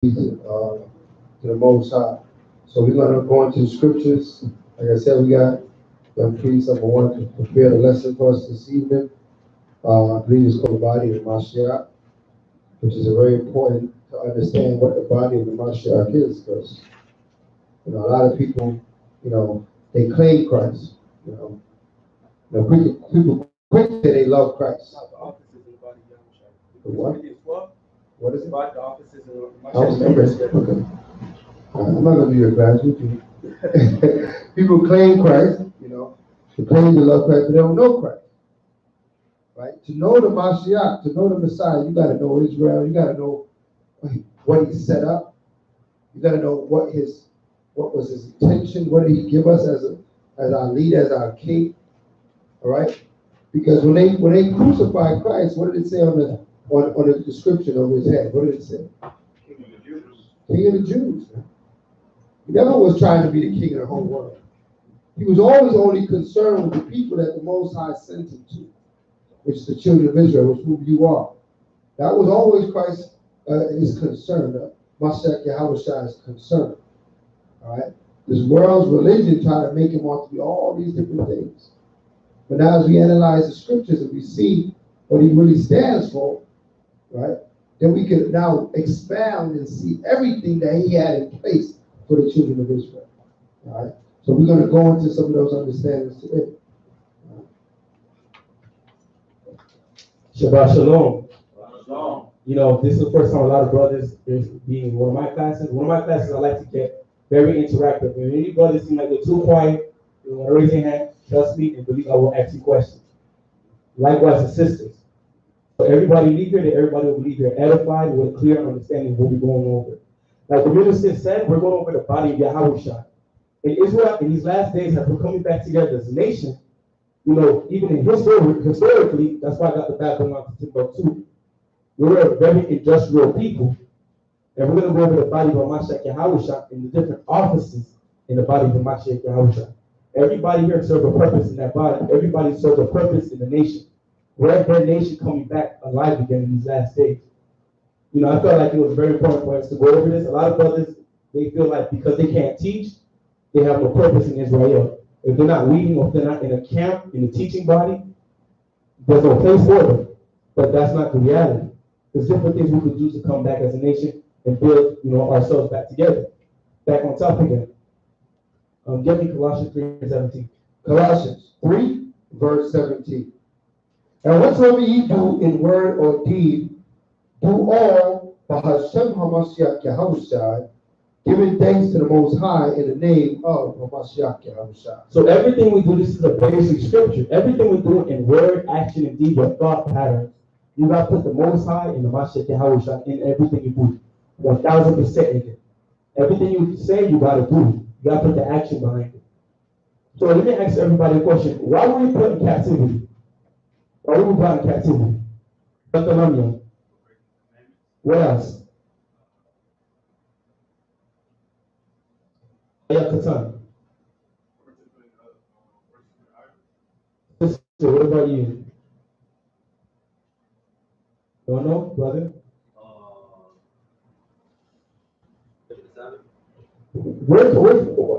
to the Most High. So we're going to go into the scriptures. Like I said, we got young priests. I want to prepare the lesson for us this evening. I believe it's called the body of Mashiach, which is a very important to understand what the body of the Mashiach is, because a lot of people, they claim Christ. People quick say they love Christ. Not the offices in the body of Yahawashi. The what? Corinthians 12. What is it? About the offices in the Okay. I'm not gonna do your class. You can. People claim Christ, they claim to love Christ, but they don't know Christ. Right? To know the Mashiach, to know the Messiah, you gotta know Israel, you gotta know what he set up, you gotta know what was his intention, what did he give us as our leader, as our king. All right? Because when they crucified Christ, what did it say on the description of his head? What did it say? King of the Jews. King of the Jews. He never was trying to be the king of the whole world. He was always only concerned with the people that the Most High sent him to, which is the children of Israel, which who you are. That was always Christ's his concern. Mashiach Yahawashi's concern. All right? This world's religion tried to make him want to be all these different things. But now as we analyze the scriptures and we see what he really stands for, right, then we can now expound and see everything that he had in place for the children of Israel. All right? So we're going to go into some of those understandings today. Shabbat Shalom. This is the first time a lot of brothers is being in one of my classes. One of my classes I like to get very interactive. If any brothers seem like they're too quiet, you want to raise your hand, trust me and believe I will ask you questions. Likewise, the sisters. So everybody leave here, that everybody will leave here edified with a clear understanding of what we're going over. Like the minister said, we're going over the body of Yahawashi. In Israel, in these last days, as we're coming back together as a nation, even in historically, that's why I got the background on Timbuktu. We're a very industrial people, and we're going to go over the body of Mashiach Yahawashi in the different offices in the body of Mashiach Yahawashi. Everybody here serves a purpose in that body. Everybody serves a purpose in the nation. We're that nation coming back alive again in these last days. I felt like it was very important for us to go over this. A lot of brothers, they feel like because they can't teach, they have no purpose in Israel. If they're not leading or if they're not in a camp, in the teaching body, there's no place for them. But that's not the reality. There's different things we could do to come back as a nation and build, ourselves back together, back on top again. Give me Colossians 3:17. Colossians 3, verse 17. And whatsoever ye do in word or deed, do all by Hashem HaMashiach Yahawashi, giving thanks to the Most High in the name of Mashiach Yahawashi. So everything we do, this is a basic scripture. Everything we do in word, action, and deed, or thought patterns, you got to put the Most High and the Mashiach Yahawashi in everything you do. 1,000% in it. Everything you say, you got to do. You got to put the action behind it. So let me ask everybody a question. Why were we put in captivity? Why were we brought in captivity? What else? So what about you? Don't know, brother?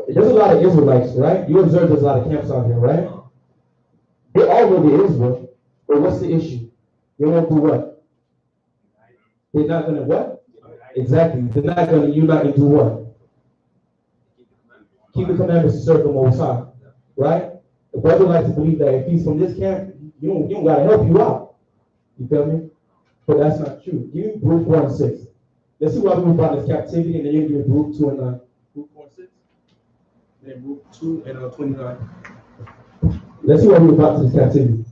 There's a lot of Israelites, right? You observe there's a lot of camps out here, right? They all go to Israel, but what's the issue? They won't do what? They're not going to what? Exactly. They're not going to unite and do what? Keep the commandments to serve the Most High, right? The brother likes to believe that if he's from this camp, you don't got to help you out. You feel me? But that's not true. Give me Luke 1:6. Let's see why we brought this captivity, and then you give me Luke 2:9. Luke 1:6. Then Luke 2:29. Let's see why we brought to this captivity.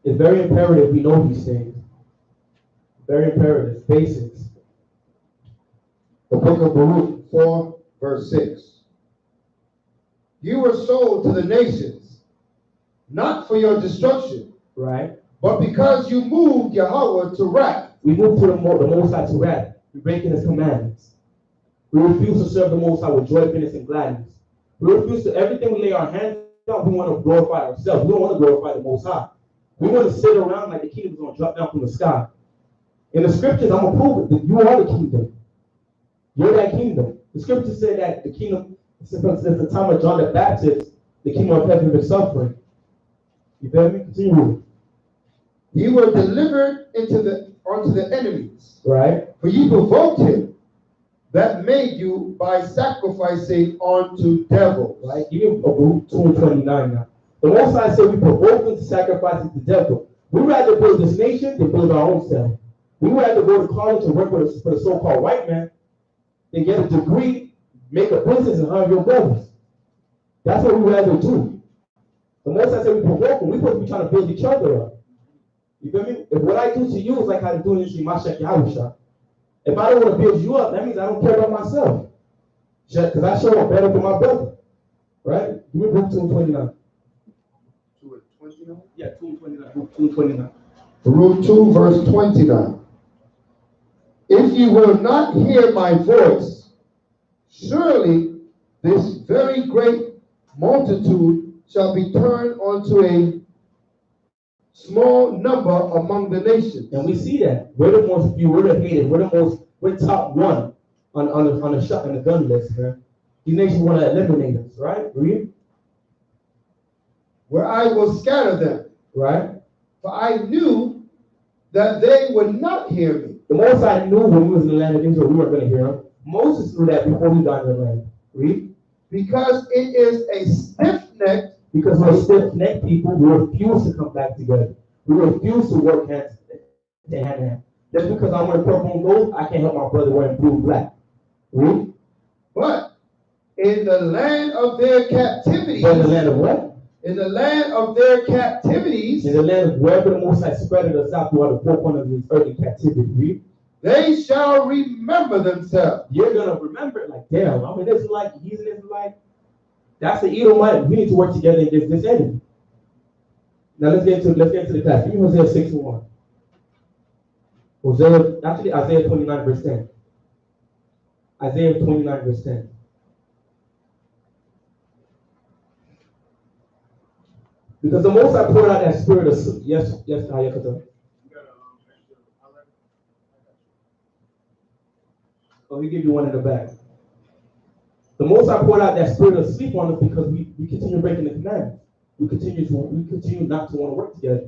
It's very imperative we know these things. Very imperative, basics. The book of Baruch 4, verse 6. You were sold to the nations, not for your destruction, right? But because you moved Yahweh to wrath, we move to the Most High to wrath. We breaking His commandments. We refuse to serve the Most High with joyfulness and gladness. We refuse to everything we lay our hands on. We want to glorify ourselves. We don't want to glorify the Most High. We want to sit around like the kingdom is going to drop down from the sky. In the scriptures, I'm going to prove it that you are the kingdom. You're that kingdom. The scriptures say that the kingdom, since the time of John the Baptist, the kingdom of heaven has been suffering. You feel me? Continue. You were delivered unto the enemies. Right. For you provoked him that made you by sacrificing unto devils. Right? Give me Luke 2:29 now. The Most High said we provoke them to sacrifice to the devil. We rather build this nation than build our own self. We rather go to college and work for the so-called white man than get a degree, make a business, and hire your brothers. That's what we rather do. The Most High said we provoke them. We're supposed to be trying to build each other up. You feel me? If what I do to you is like how to do in this Yahawashi. If I don't want to build you up, that means I don't care about myself. Because I show up better than my brother. Right? Give me Luke 2:29. 2:29? Yeah, 2:29. Luke 2:29. Luke 2, verse 29. If you will not hear my voice, surely this very great multitude shall be turned unto a small number among the nations. And we see that. We're the most few, we're the hated, we're top one on the shot and the gun list, man. These nations want to eliminate us, right? Read. Where I will scatter them. Right? For I knew that they would not hear me. The Most High knew when we was in the land of Israel, we weren't going to hear him. Moses knew that before we got in the land. Read. Because it is a stiff-necked. Because we're stiff-necked people, we refuse to come back together. We refuse to work hand in hand. Just because I want to purple and gold, I can't help my brother wearing blue and black. Read. But in the land of their captivity. But in the land of what? In the land of their captivities. In the land of wherever the Most High spread us out throughout the 4 corners of this earthly captivity. Read. They shall remember themselves. You're gonna remember it like, damn, I'm an Israelite, he's an Israelite. That's the Edomite. We need to work together against this enemy. Now let's get into the class. Give me Hosea 6:1. Isaiah 29 verse 10. Isaiah 29 verse 10. Because the Most High poured out that spirit of Hayakata. Oh, he give you one in the back. The Most High poured out that spirit of sleep on us because we continue breaking the commandments. We continue not to want to work together.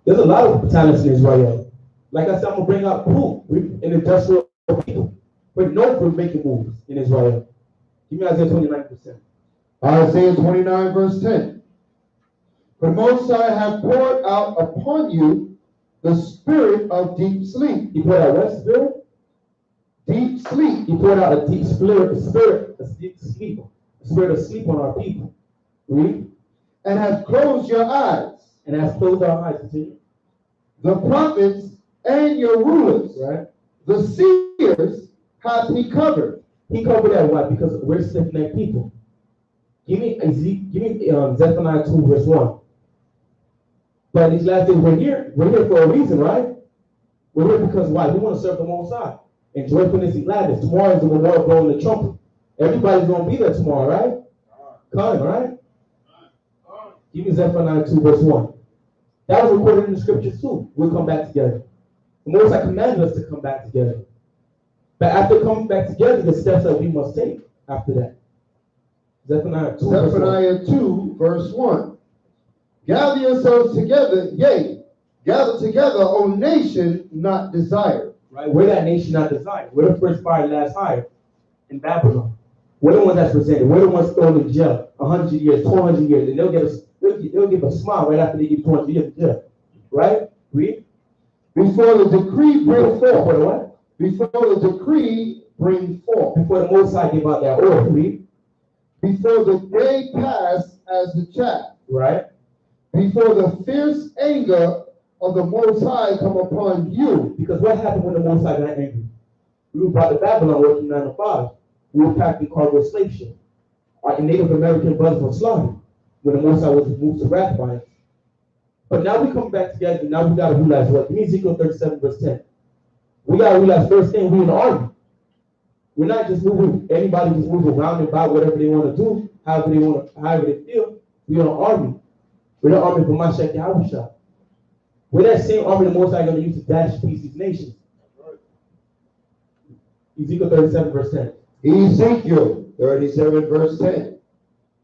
There's a lot of talents in Israel. Like I said, I'm gonna bring up proof in industrial people. We're known for making moves in Israel. Give me Isaiah 29%. Isaiah 29 verse 10. For the Most High have poured out upon you the spirit of deep sleep. He poured out what spirit? Deep sleep. He poured out a deep spirit of deep sleep. A spirit of sleep on our people. Read. And has closed your eyes. And has closed our eyes. Continue. The prophets and your rulers. Right. The seers hath he covered. He covered that why? Because we're stiff-necked people. Give me Zephaniah 2 verse 1. But these last days we're here for a reason, right? We're here because why? We want to serve the Most High. And joyfulness and gladness. Tomorrow is the memorial blowing the trumpet. Everybody's going to be there tomorrow, right? Come, right? Give me Zephaniah 2 verse 1. That was recorded in the scriptures too. We'll come back together. The Most High commanded us to come back together. But after coming back together, the steps that we must take after that. Zephaniah 2 verse 1. Gather yourselves together, yea, gather together, O nation not desired. Right? We're that nation not desired. We're the first fire, last hire in Babylon. We're the ones that's presented. We're the ones thrown in jail 100 years, 200 years, and they'll give a smile right after they give 200 years in jail. Right? Read. Before the decree bring forth. Before the what? Before the decree bring forth. Before the Most High give out that order. Read. Before the day pass as the chaff. Right. Before the fierce anger of the Most High come upon you. Because what happened when the Most High got angry? We were brought to Babylon working 9 to 5. We were packed in cargo slave ship. Our Native American brothers were slaughtered when the Most High was moved to wrath by us. But now we come back together, and now we got to realize what? Give me Ezekiel 37, verse 10. We got to realize first thing, we're in an army. We're not just moving, anybody just moving around and about whatever they want to do, however they feel. We're in an army. We're the army for Mashiach Yahawashi. We're that same army the Most High going to use to dash peace these nations. Ezekiel 37, verse 10. Ezekiel 37, verse 10.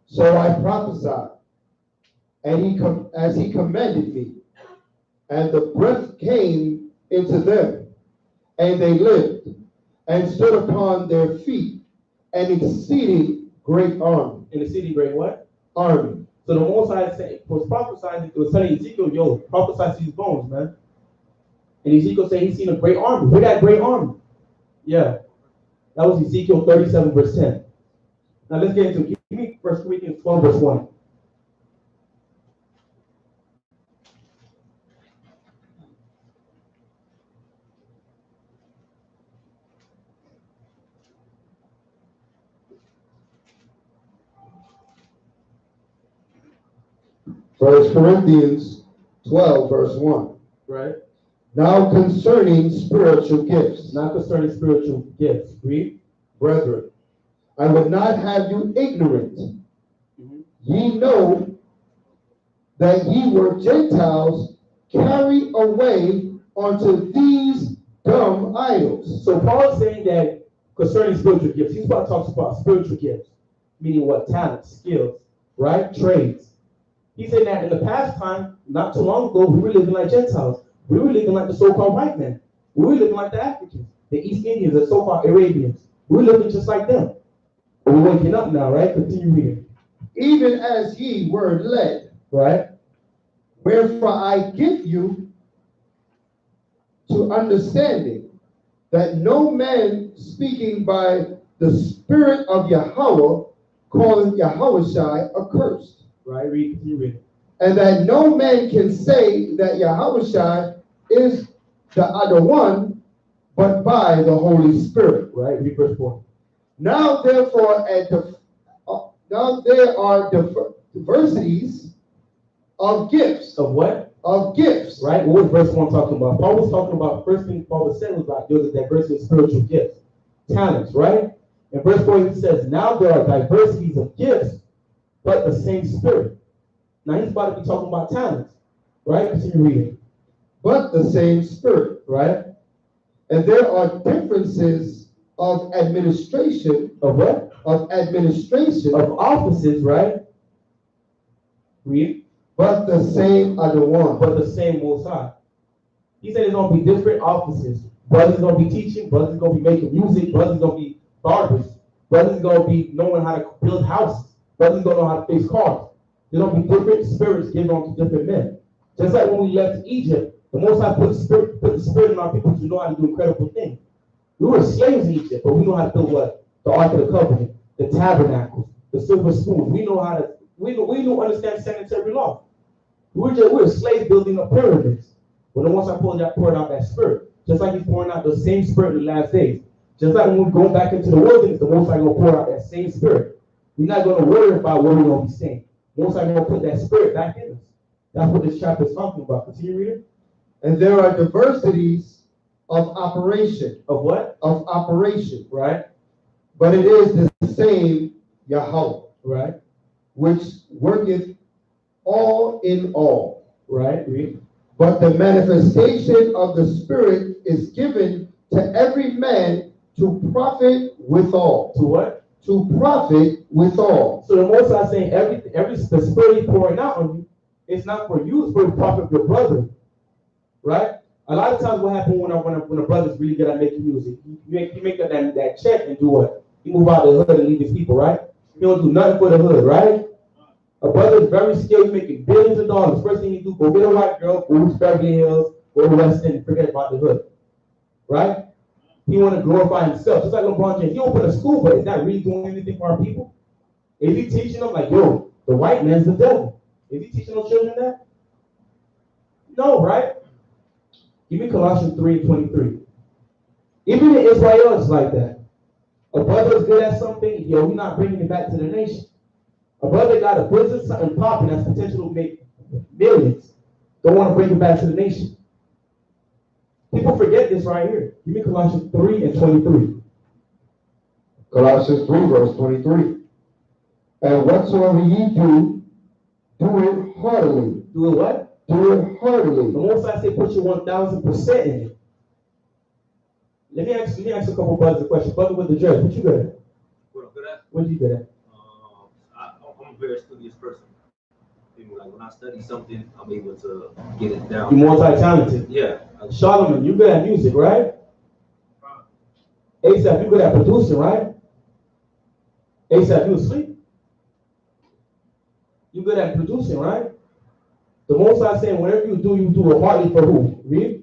So I prophesied, and as he commanded me, and the breath came into them, and they lived, and stood upon their feet, an exceeding great army. An exceeding great what? Army. So the Most High was prophesying, it was telling Ezekiel, yo, prophesy to these bones, man. And Ezekiel said he's seen a great army. We're that great army. Yeah. That was Ezekiel 37, verse 10. Now let's get into it. Give me 1 Corinthians 12, verse 1. First Corinthians 12, verse 1. Right? Now concerning spiritual gifts. Not concerning spiritual gifts. Read. Brethren, I would not have you ignorant. Ye know that ye were Gentiles carried away unto these dumb idols. So Paul is saying that concerning spiritual gifts, he's about to talk about spiritual gifts, meaning what? Talents, skills, right? Trades. He said that in the past time, not too long ago, we were living like Gentiles. We were living like the so-called white men. We were living like the Africans, the East Indians, the so-called Arabians. We were living just like them. But we're waking up now, right? Continue reading. Even as ye were led. Right? Wherefore I give you to understanding that no man speaking by the Spirit of Yahweh calling Yahawashi accursed. Right, read, continue reading. And that no man can say that Yahawashi is the other one, but by the Holy Spirit. Right, read verse 4. Now therefore, now there are diversities of gifts. Of what? Of gifts. Right, what was verse 1 talking about? Paul was talking about, first thing Paul said was about there's a diversity of spiritual gifts, talents, right? In verse 4 he says, now there are diversities of gifts, but the same Spirit. Now he's about to be talking about talents, right? Continue reading. But the same Spirit, right? And there are differences of administration. Of what? Of administration. Of offices, right? Read. But the same are the one. But the same Most High. He said there's going to be different offices. Brothers going to be teaching. Brothers going to be making music. Brothers going to be barbers. Brothers going to be knowing how to build houses. Brothers don't know how to fix cars. There's going to be different spirits given on to different men. Just like when we left Egypt, the Most High put the spirit in our people to know how to do incredible things. We were slaves in Egypt, but we know how to build what? The Ark of the Covenant, the tabernacles, the silver spoons. We know how to, we don't understand sanitary law. We're slaves building up pyramids. But the Most High poured out that spirit. Just like he's pouring out the same spirit in the last days. Just like when we go back into the wilderness, the Most High going to pour out that same spirit. We're not going to worry about what we're going to be saying. Most High going to put that spirit back in us. That's what this chapter is talking about. Continue reading. And there are diversities of operation. Of what? Of operation. Right. But it is the same Yahweh. Right. Which worketh all in all. Right. Read. But the manifestation of the Spirit is given to every man to profit withal. To what? To profit withal. So the Most High saying the spirit he's pouring out on you, it's not for you, it's for the profit of your brother. Right? A lot of times what happens when a brother's really good at making music, you make that check and do what? He move out of the hood and leave his people, right? He don't do nothing for the hood, right? A brother is very skilled, making billions of dollars. First thing you do, go get a white girl, go to Beverly Hills, go to West End, and forget about the hood. Right? He want to glorify himself. Just like LeBron James. He opened a school, but is that really doing anything for our people? Is he teaching them like, yo, the white man's the devil? Is he teaching those children that? No, right? Give me Colossians 3:23. Even in Israel, it's like that. A brother is good at something, yo, he's not bringing it back to the nation. A brother got a business, something popping that's potential to make millions. Don't want to bring it back to the nation. People forget this right here. Give me Colossians 3 and 23. Colossians 3, verse 23. And whatsoever ye do, do it heartily. Do it what? Do it heartily. The most I say put your 1,000% in it. Let me ask a couple brothers a question. Brother with the judge, what you good at? What I'm good at? What you good at? I'm a very studious person. Like when I study something, I'm able to get it down. You're multi-talented. Yeah. Solomon, you good at music, right? ASAP, you good at producing, right? ASAP, you asleep? You good at producing, right? The most I saying, whatever you do it heartily for who? Read.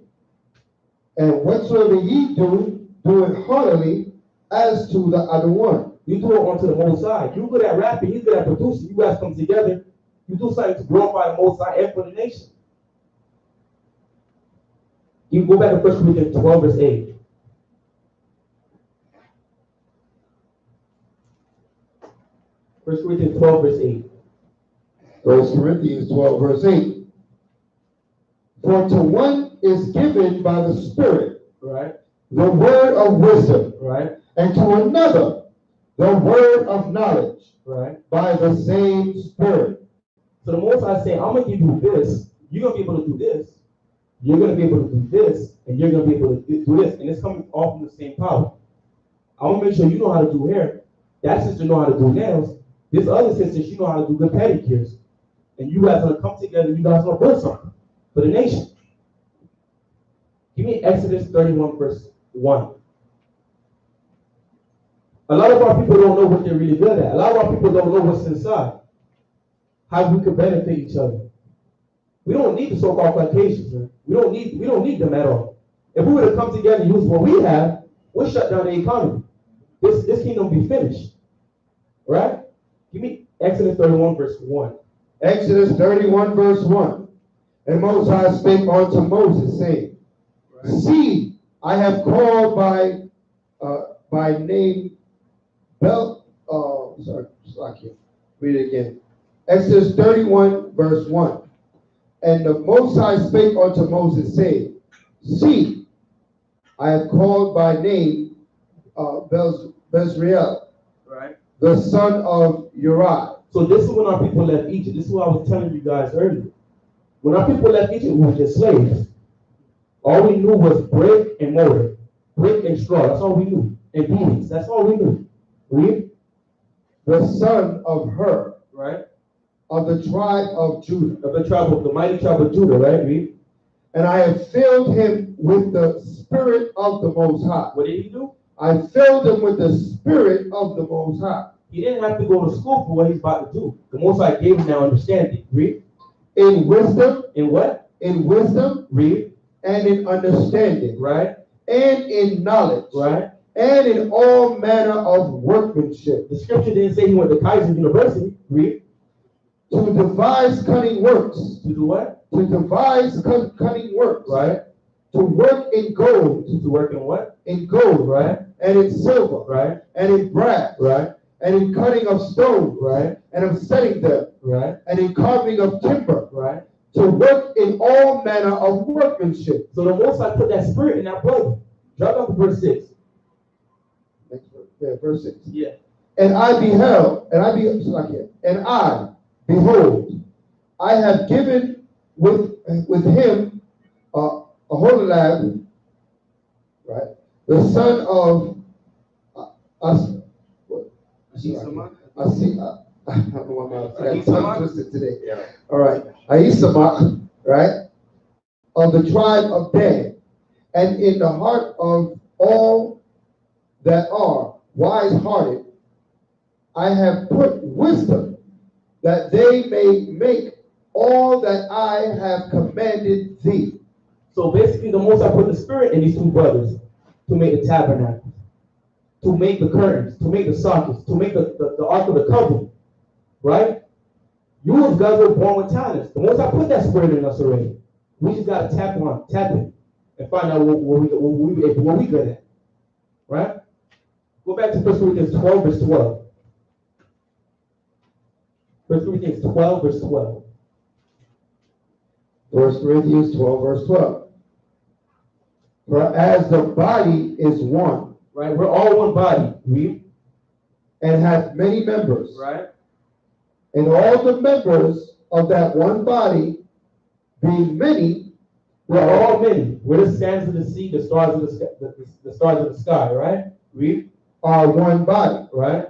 And whatsoever ye do, do it heartily as to the other one. You do it onto the Most High. You good at rapping, he's good at producing. You guys come together. You do something to glorify the Most High and for the nation. You go back to 1 Corinthians 12, verse 8. First Corinthians 12, verse 8. 1 Corinthians 12, verse 8. For to one is given by the Spirit, Right. the word of wisdom, Right. and to another the word of knowledge, Right. by the same Spirit. So the Most High say, I'm going to give you this. You're going to be able to do this. You're going to be able to do this. And you're going to be able to do this. And it's coming all from the same power. I want to make sure you know how to do hair. That sister know how to do nails. This other sister, she know how to do good pedicures. And you guys are going to come together. You guys are going to build something for the nation. Give me Exodus 31, verse 1. A lot of our people don't know what they're really good at. A lot of our people don't know what's inside. How we could benefit each other. We don't need the so-called Caucasians, man. We don't need them at all. If we were to come together and use what we have, we'll shut down the economy. This kingdom will be finished. Right? Give me Exodus 31, verse 1. Exodus 31, verse 1. And Most High spake unto Moses, saying, right. See, I have called by name read it again. Exodus 31, verse 1. And the Most High spake unto Moses, saying, See, I have called by name Bezriel, right, the son of Uriah. So this is when our people left Egypt. This is what I was telling you guys earlier. When our people left Egypt, we were just slaves. All we knew was brick and mortar, brick and straw. That's all we knew. And beatings. That's all we knew. Read. The son of Hur, right, of the tribe of Judah, of the mighty tribe of Judah, right? Read. And I have filled him with the Spirit of the Most High. What did he do? I filled him with the Spirit of the Most High. He didn't have to go to school for what he's about to do. The Most High gave him now understanding. Read. In wisdom. In what? In wisdom. Read. And in understanding. Right. And in knowledge. Right. And in all manner of workmanship. The scripture didn't say he went to Kaiser University. Read. To devise cunning works. To do what? To devise cunning works. Right. To work in gold. To work in what? In gold. Right. And in silver. Right. And in brass. Right. And in cutting of stone. Right. And of setting them. Right. And in carving of timber. Right. To work in all manner of workmanship. So the Most High put that spirit in that brother. Drop down to verse 6. Next verse. Yeah, verse 6. Yeah. And I behold, I have given with him Aholab, right, the son of I don't know why my tongue twisted today. Yeah. All right, Ahisamach, right, of the tribe of Dan, and in the heart of all that are wise-hearted, I have put wisdom, that they may make all that I have commanded thee. So basically, the Most High put the spirit in these two brothers to make the tabernacle, to make the curtains, to make the sockets, to make the Ark of the Covenant, right? You as guys were born with talents. The Most High put that spirit in us already. We just got to tap it, and find out what we good at, right? Go back to 1 Corinthians 12, verse 12. 1 Corinthians 12, verse 12. 1 Corinthians 12, verse 12. For as the body is one, right? We're all one body. Read. and hath many members, Right. and all the members of that one body, being many, We're all many. We're the sands of the sea, the stars of the sky, the stars of the sky, right? Read. are one body. Right.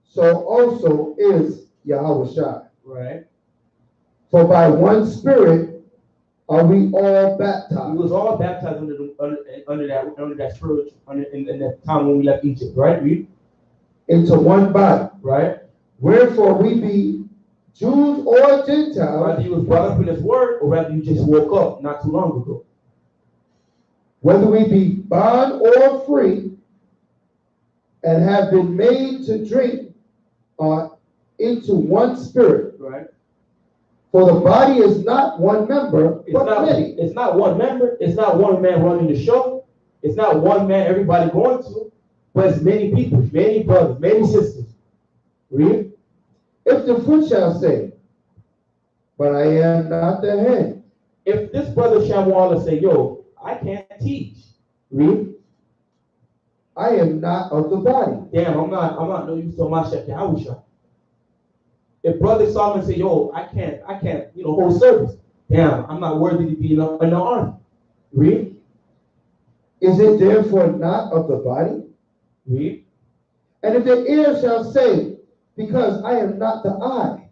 So also is Yahawashi. Right. For by one Spirit are we all baptized. We was all baptized under that spiritual in that time when we left Egypt, right? Read. Into one body. Right. Wherefore we be Jews or Gentiles. Whether you was brought up in this word or whether you just woke up not too long ago. Whether we be bond or free, and have been made to drink into one spirit. Right. For the body is not one member, but many. It's not one member. It's not one man running the show. It's not one man everybody going to. But it's many people, many brothers, many sisters. Read. If the foot shall say, but I am not the head. If this brother Shamwala say, yo, I can't teach. Read. I am not of the body. Damn, I'm not no use to my shek Yahawashi. If brother Solomon say, yo, I can't, hold service. Damn, I'm not worthy to be in the army. Read. Is it therefore not of the body? Read. And if the ear shall say, because I am not the eye,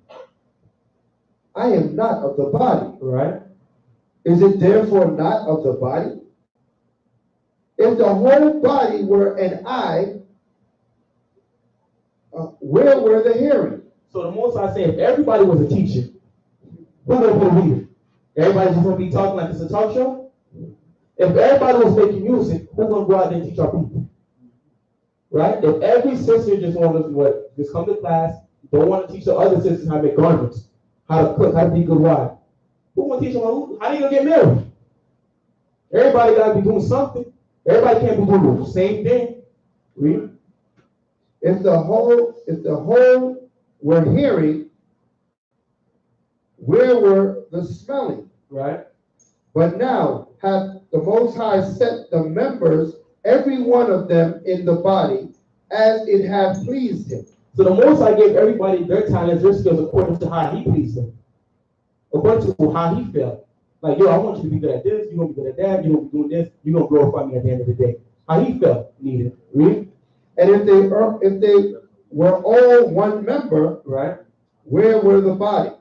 I am not of the body. Right. Is it therefore not of the body? If the whole body were an eye, where were the hearing? So the most I say, if everybody was a teacher, who would be a leader? Everybody's just gonna be talking like it's a talk show? If everybody was making music, who's gonna go out there and teach our people? Right? If every sister just wanted to just come to class, don't want to teach the other sisters how to make garments, how to cook, how to be good wife, who gonna teach them how they gonna get married? Everybody gotta be doing something. Everybody can't be doing the same thing. Read. If the whole were hearing, where were the smelling? Right. But now hath the Most High set the members, every one of them in the body, as it hath pleased him. So the Most High gave everybody their talents, their skills, according to how he pleased them. According to how he felt. Like, yo, I want you to be good at this, you're going to be good at that, you're going to be doing this, you're going to glorify me at the end of the day. How he felt needed. Read. And if they were all one member, right, where were the body?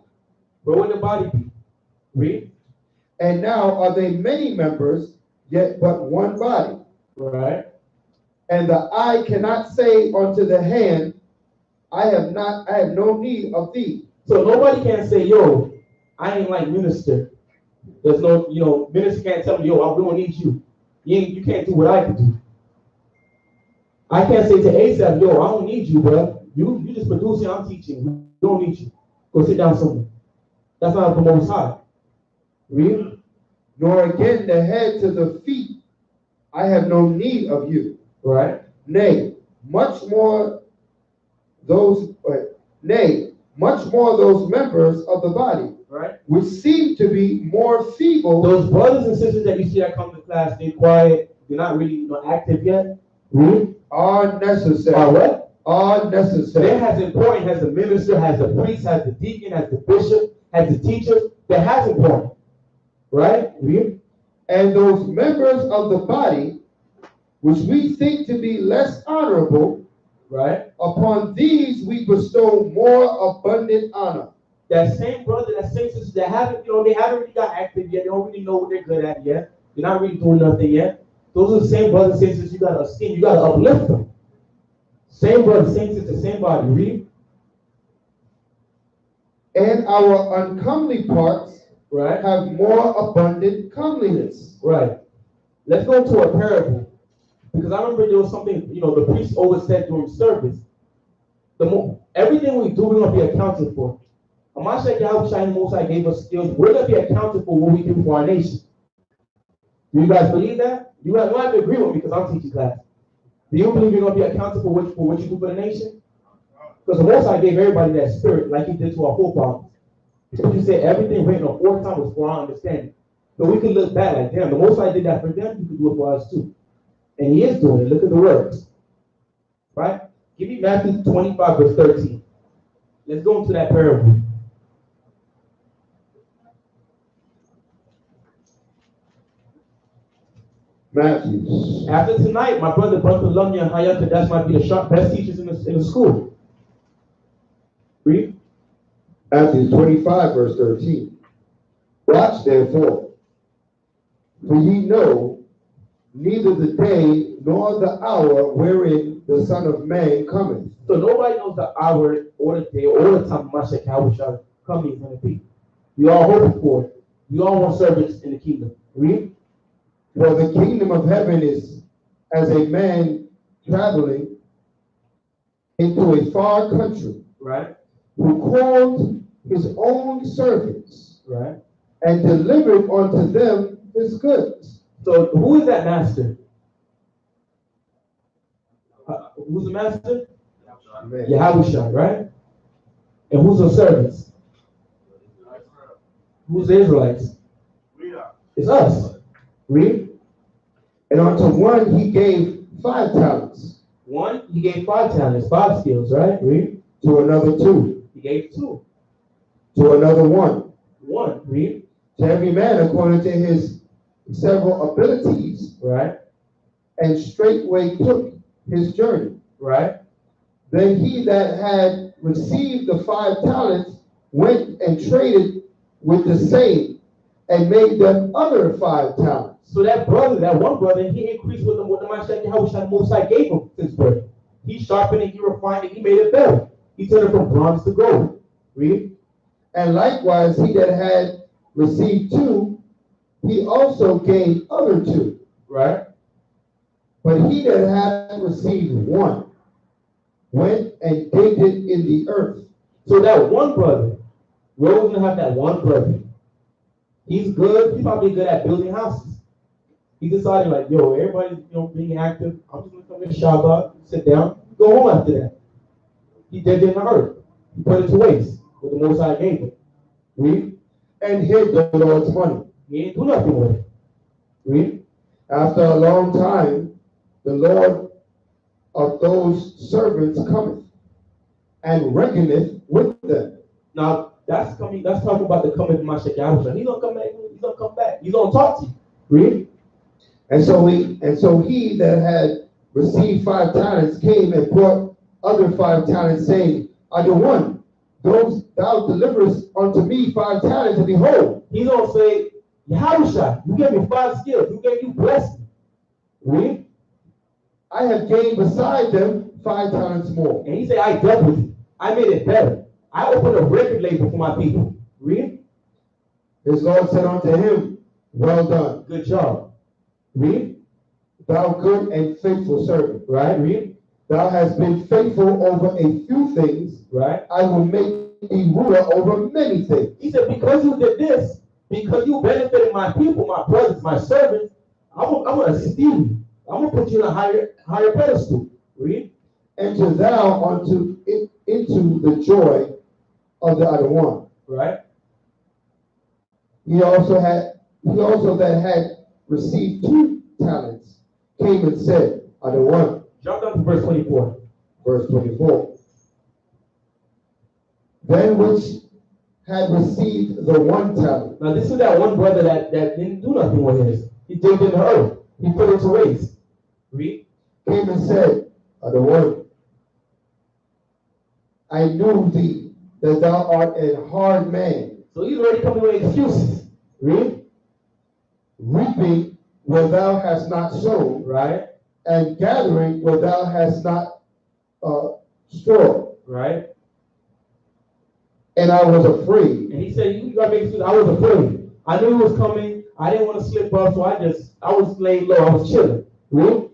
Where would the body be? Read. And now are they many members, yet but one body? Right. And the eye cannot say unto the hand, I have no need of thee. So nobody can say, yo, I ain't like minister. There's no, minister can't tell me, yo, I don't need you. You can't do what I can do. I can't say to ASAP, yo, I don't need you, bro. You just producing, I'm teaching. We don't need you. Go sit down somewhere. That's not the Most High. Read. Nor again the head to the feet, I have no need of you. Right. Nay, much more those members of the body, right, which seem to be more feeble. Those brothers and sisters that you see that come to class, they're quiet, they're not really active yet. Read. Are necessary. Are what? Are necessary. They're as important as the minister, as the priest, as the deacon, as the bishop, as the teacher. They're as important. Right? Read. And those members of the body, which we think to be less honorable, right, upon these we bestow more abundant honor. That same brother, that same sister that haven't really got active yet, they don't really know what they're good at yet. They're not really doing nothing yet. Those are the same brothers and sisters you gotta esteem, you gotta uplift them. Same brother, same sister, same body. Read. And our uncomely parts, right, have more abundant comeliness. Right. Let's go to a parable. Because I remember there was something, the priest always said during service. Everything we do, we're going to be accounted for. Amashek Yahawashi and Most High gave us skills. We're going to be accounted for what we do for our nation. Do you guys believe that? You don't have to agree with me because I'm teaching class. Do you believe you're going to be accountable for what you do for the nation? Because the Most High gave everybody that spirit like he did to our forefathers. Because you said everything written on 4 times was for our understanding. So we can look back like, damn, the Most High did that for them, he could do it for us too. And he is doing it. Look at the words. Right? Give me Matthew 25, verse 13. Let's go into that parable. Matthew. After tonight, my brother Bartholomew and Hayat Kadash might be the best teachers in the school. Read. Matthew 25, verse 13. Watch therefore, for ye know neither the day nor the hour wherein the Son of Man cometh. So nobody knows the hour or the day or the time Mashiach Yahawashi coming is going to be. We all hope for it. We all want servants in the kingdom. Read. For the kingdom of heaven is as a man traveling into a far country, Right. who called his own servants, Right. and delivered unto them his goods. So who is that master? Who's the master? Amen. Yahawashi, right? And who's the servants? Who's the Israelites? It's us. Read. And unto one he gave 5 talents, One, he gave 5 talents, 5 skills, right? Read. to another 2, He gave 2. to another 1, 1, read. to every man according to his several abilities, Right. and straightway took his journey. Right. Then he that had received the 5 talents went and traded with the same, and made them other 5 talents. So that brother, that one brother, he increased with what the Mashiach Yahawashi Most High gave him since birth. He sharpened it, he refined it, he made it better. He turned it from bronze to gold. Read. And likewise, he that had received 2, he also gave other 2. Right. But he that had received 1 went and digged it in the earth. So that one brother, we're always gonna have that one brother. He's good. He's probably good at building houses. He decided like, yo, everybody's being active. I'm just gonna come in the Shabbat, sit down, go home after that. He did it in the earth. He put it to waste what the Most High gave him. Read. And hid the Lord's money. He ain't do nothing with it. Read. After a long time, the Lord of those servants cometh and reckoneth with them. Now that's talking about the coming of Mashiach Yahawashi. He's gonna come back. He's gonna come back. He's gonna talk to you. Read. And so he that had received 5 talents came and brought other 5 talents, saying, Unto one, those thou deliverest unto me 5 talents, and behold, He's gonna say, Yahawashi, you gave me 5 skills. You blessed me. Read. I have gained beside them 5 talents more. And he said, I doubled it. I made it better. I opened a record label for my people. Read. His Lord said unto him, Well done, Good job. Read. thou good and faithful servant. Right. Read. Thou hast been faithful over a few things. Right. I will make thee ruler over many things. He said, because you did this, because you benefited my people, my brothers, my servants, I'm gonna steal you. I'm gonna put you in a higher pedestal. Read. Enter thou into the joy of the other one. Right. He also that had received 2 talents came and said, Other one. Jump down to verse 24. Verse 24. Then which had received the 1 talent. Now this is that one brother that didn't do nothing with his. He digged in the earth. He put it to waste. Read. Came and said, Other one. I knew thee that thou art a hard man, So he's already coming with excuses. Read. reaping where thou hast not sown, Right. and gathering where thou hast not stored. Right. And I was afraid. And he said, you gotta make excuses. I was afraid. I knew he was coming. I didn't want to slip up, so I was laying low. I was chilling. Read.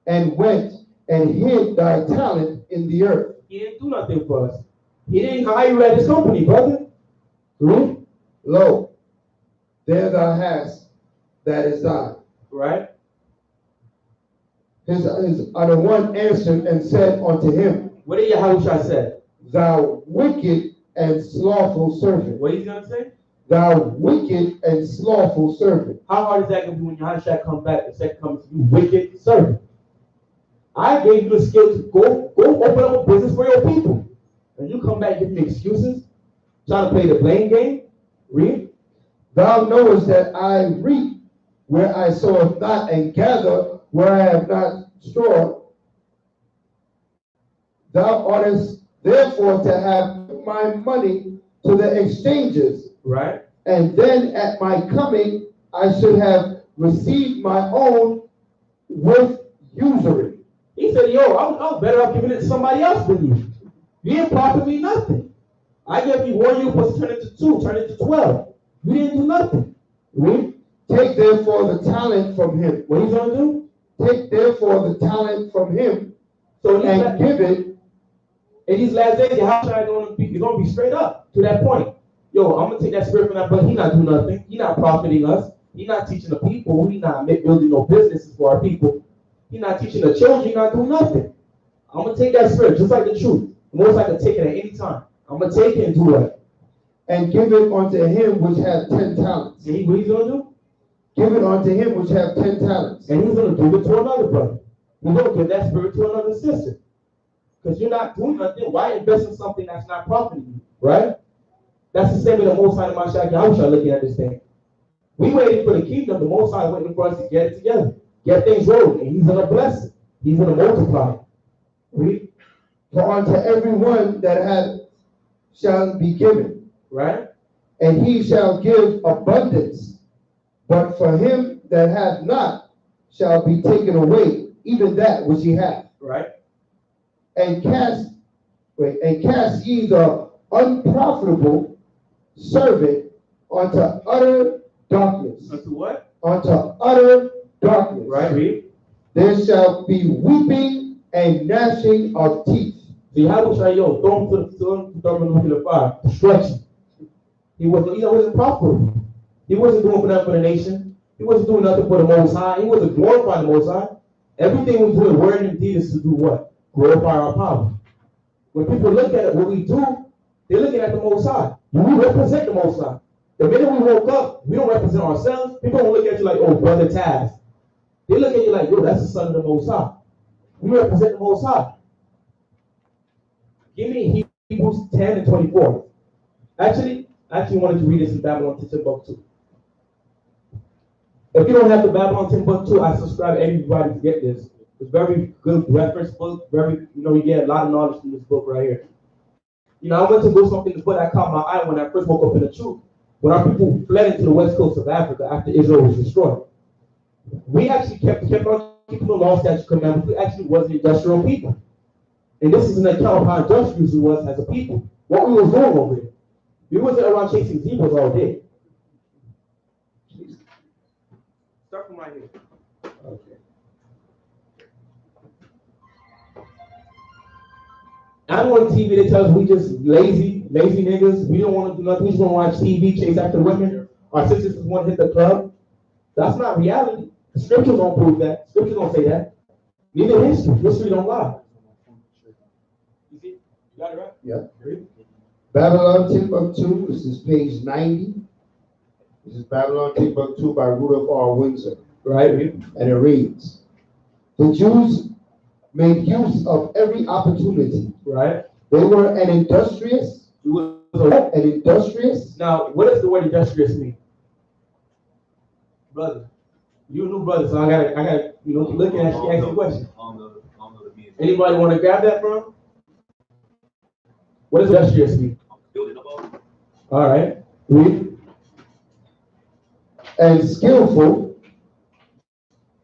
And went and hid thy talent in the earth. He didn't do nothing for us. He didn't hire you at his company, brother. Read. Lo, there thou hast that is thine. Right. His other one answered and said unto him, What did Yahawashi say? Thou wicked and slothful servant. What he's gonna say? Thou wicked and slothful servant. How hard is that gonna be when Yahawashi comes back? The second comes to you, wicked servant. I gave you the skill to go open up a business for your people, and you come back giving me excuses, trying to play the blame game. Read. Thou knowest that I reap where I soweth not, and gather where I have not stored. Thou oughtest therefore to have my money to the exchanges, Right. and then at my coming I should have received my own with usury. He said, yo, I was better off giving it to somebody else than you. You didn't profit me nothing. I gave you 1 year plus turn it to 2, turn it to 12. You didn't do nothing. Read. Take therefore the talent from him. What he's gonna do? Take therefore the talent from him So and give it. in these last days, Yahawashi is gonna be straight up to that point. Yo, I'm gonna take that spirit from that, but he not doing nothing. He not profiting us. He not teaching the people. He not building no businesses for our people. He not teaching the children. He not doing nothing. I'm gonna take that spirit, just like the truth. The most I can take it at any time. I'm gonna take it and do it. And give it unto him which have 10 talents. And what he's gonna do? Give it unto him which have 10 talents. And he's gonna give it to another brother. He's gonna give that spirit to another sister. Because you're not doing nothing. Why invest in something that's not profiting you? Right? That's the same with the Most High and Mashiach Yahawashi looking at this thing. We waiting for the kingdom. The Most High waiting for us to get it together. Get things rolling. And he's gonna bless it. He's gonna multiply it. Read. For unto everyone that hath shall be given, Right? and he shall give abundance. But for him that hath not shall be taken away, even that which he hath. Right? And cast ye the unprofitable servant unto utter darkness. Unto what? Unto utter darkness. Right? Read. There shall be weeping and gnashing of teeth. See, Yahawashi, yo, throw him to the fire. Destruction. He wasn't profitable. He wasn't doing nothing for the nation. He wasn't doing nothing for the Most High. He wasn't glorifying the Most High. Everything we do in word and deed is to do what? Glorify our power. When people look at it, what we do, they're looking at the Most High. We represent the Most High. The minute we woke up, we don't represent ourselves. People don't look at you like, oh, Brother Taz. They look at you like, yo, that's the son of the Most High. We represent the Most High. Give me Hebrews 10 and 24. Actually, I actually wanted to read this in Babylon 10 book 2. If you don't have the Babylon 10 book 2, I subscribe everybody to get this. It's very good reference book. You get a lot of knowledge from this book right here. I went to go something this book that caught my eye when I first woke up in the truth. When our people fled into the west coast of Africa after Israel was destroyed. We actually kept on keeping the law, statute, commandments. We actually was an industrial people. And this is an account of how industrious we was as a people. What we was doing over there. We wasn't around chasing zebras all day. Start from right here. Okay. I'm on TV that tells us we just lazy niggas. We don't want to do nothing. We just want to watch TV, chase after women. Our sisters just want to hit the club. That's not reality. The scriptures don't prove that. Scriptures don't say that. Neither history. History don't lie. You see? You got it right? Yeah. Babylon Timbuktu. This is page 90. This is Babylon Timbuktu by Rudolph R. Windsor. Right. And it reads, the Jews made use of every opportunity. Right. They were an industrious. Now, what does the word industrious mean? Brother. You a new brother, so I gotta, looking at you, ask you a question. Anybody want to grab that from? What does industrious mean? All right. Read. And skillful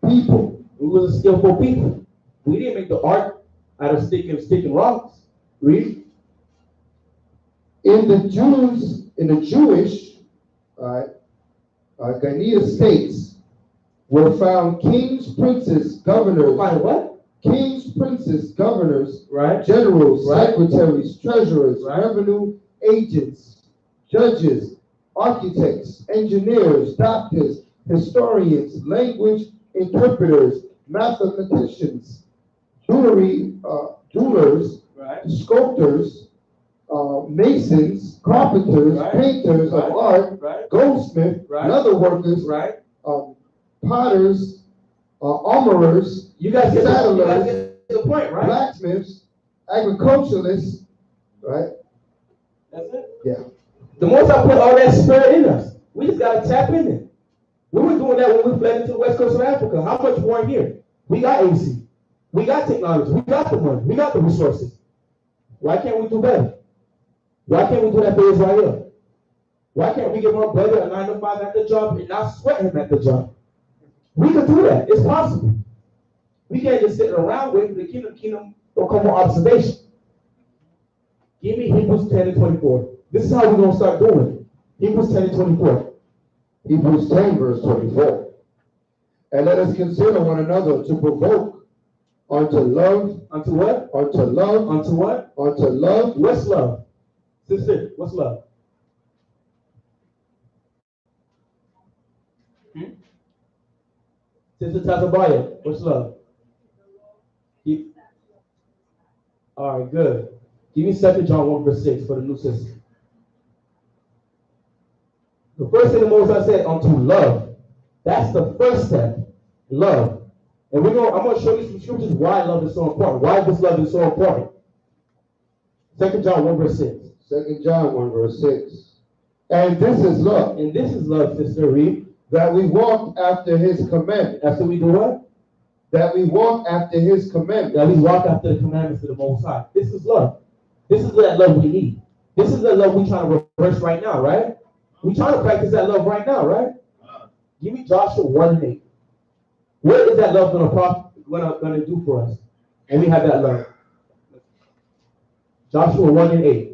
people. We was a skillful people. We didn't make the art out of stick and rocks. Read. In the Jewish Ghanaian states were found kings, princes, governors. Find what? Kings, princes, governors, right? Generals, right? Secretaries, treasurers, right? Revenue agents, judges, architects, engineers, doctors, historians, language interpreters, mathematicians, jewelers, right? sculptors, masons, carpenters, Right. painters Right. of art, Right. goldsmiths, Right. leather workers, Right. potters, armorers, You guys get saddlers, the point, right? blacksmiths, agriculturalists, right? That's it. Yeah. The Most High put all that spirit in us. We just gotta tap in it. We were doing that when we fled into the west coast of Africa. How much more here? We got AC. We got technology. We got the money. We got the resources. Why can't we do better? Why can't we do that for Israel? Why can't we give our brother a 9 to 5 at the job and not sweat him at the job? We can do that. It's possible. We can't just sit around waiting for the kingdom don't come on observation. Give me Hebrews 10 and 24. This is how we're going to start doing it. Hebrews 10 and 24. Hebrews 10, verse 24. And let us consider one another to provoke unto love. Unto what? Unto love. Unto what? Unto love. What's love? Sister, what's love? Sister Tazabaya, what's love? All right, good. Give me 2 John 1 verse 6 for the new sister. The first thing the Most High said, unto love. That's the first step. Love. And I'm going to show you some scriptures why love is so important. Why this love is so important. 2 John 1 verse 6. 2 John 1 verse 6. And this is love. And this is love, sister. Read. That we walk after his commandments. After we do what? That we walk after his commandments. That we walk after the commandments of the Most High. This is love. This is that love we need. This is the love we're trying to reverse right now, right? We're trying to practice that love right now, right? Give me Joshua 1 and 8. What is that love going to do for us? And we have that love. Joshua 1 and 8.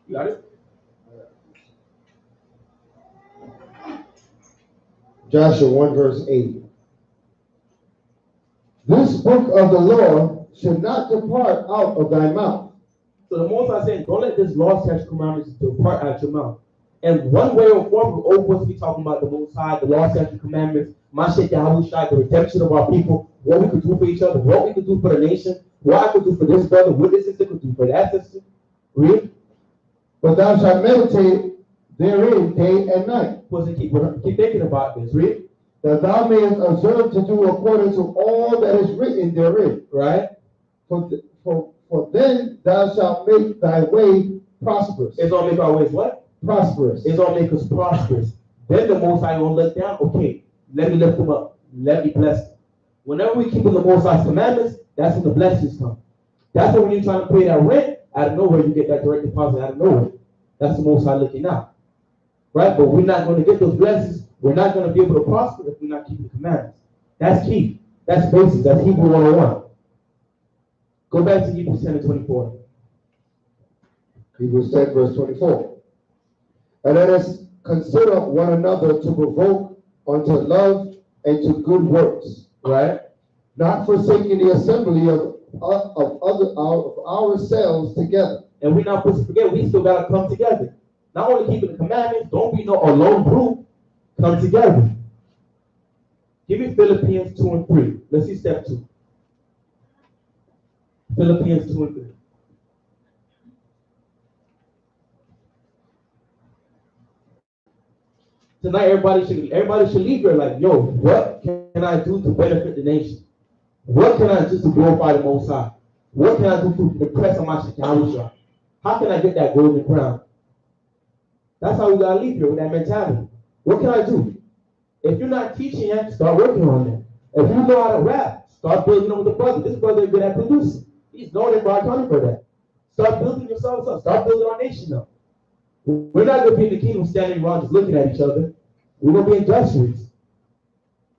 You got it? Joshua 1 verse 8. This book of the law should not depart out of thy mouth. So the Most High saying, don't let this law, statutes, commandments depart out your mouth. And one way or form, we're always be talking about the Most High, the law, statutes, commandments, Mashiach Yahawashi, the redemption of our people, what we could do for each other, what we could do for the nation, what I could do for this brother, what this sister could do for that sister. Read. But thou shalt meditate therein day and night. Keep thinking about this. Read. That thou mayest observe to do according to all that is written therein. Right? For then thou shalt make thy way prosperous. It's going to make our ways what? Prosperous. It's going to make us prosperous. Then the Most High going to look down. Okay, let me lift them up. Let me bless them. Whenever we keep the Most High's commandments, that's when the blessings come. That's when you're trying to pay that rent, out of nowhere you get that direct deposit out of nowhere. That's the Most High looking out. Right? But we're not going to get those blessings. We're not going to be able to prosper if we're not keeping the commandments. That's key. That's basic. That's Hebrew 101. Go back to Hebrews 10 and 24. Hebrews 10 verse 24. And let us consider one another to provoke unto love and to good works. Right? Not forsaking the assembly of ourselves together. And we're not supposed to forget, we still got to come together. Not only keeping the commandments, don't be no alone group. Come together. Give me Philippians 2 and 3. Let's see step 2. Philippians 2 and 3. Tonight, everybody should leave here like, yo, what can I do to benefit the nation? What can I do to glorify the Most High? What can I do to impress Mashiach Yahawashi? How can I get that golden crown? That's how we gotta leave here with that mentality. What can I do? If you're not teaching yet, start working on that. If you know how to rap, start building up with the brother. This brother is good at producing. He's known in Broad County for that. Start building yourselves up. Start building our nation up. We're not going to be in the kingdom standing around just looking at each other. We're going to be industrious.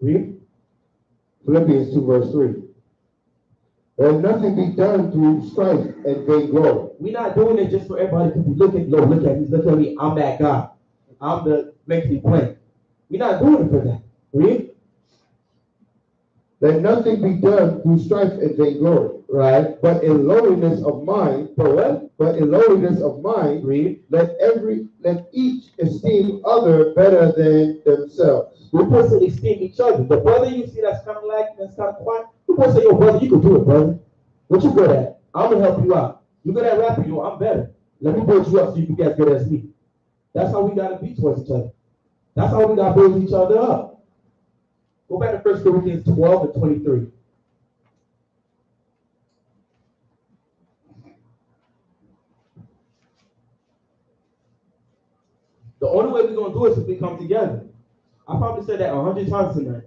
Read. Philippians 2 verse 3. Let nothing be done through strife and vainglory. We're not doing it just for everybody to be looking, look at me, I'm that guy. I'm the makes me plain. We're not doing it for that. Read. Let nothing be done through strife and vainglory. Right. But in lowliness of mind, but in lowliness of mind, Read. let each esteem other better than themselves. We're supposed to esteem each other. The brother you see that's kind of lacking, that's kind of quiet, you're supposed to say, yo, brother, you can do it, brother. What you good at? I'm gonna help you out. You good at rapping? You, I'm better. Let me build you up so you can get as good as me. That's how we gotta be towards each other. That's how we gotta build each other up. Go back to 1 Corinthians 12 and 23. The only way we're gonna do it is if we come together. I probably said that 100 times tonight.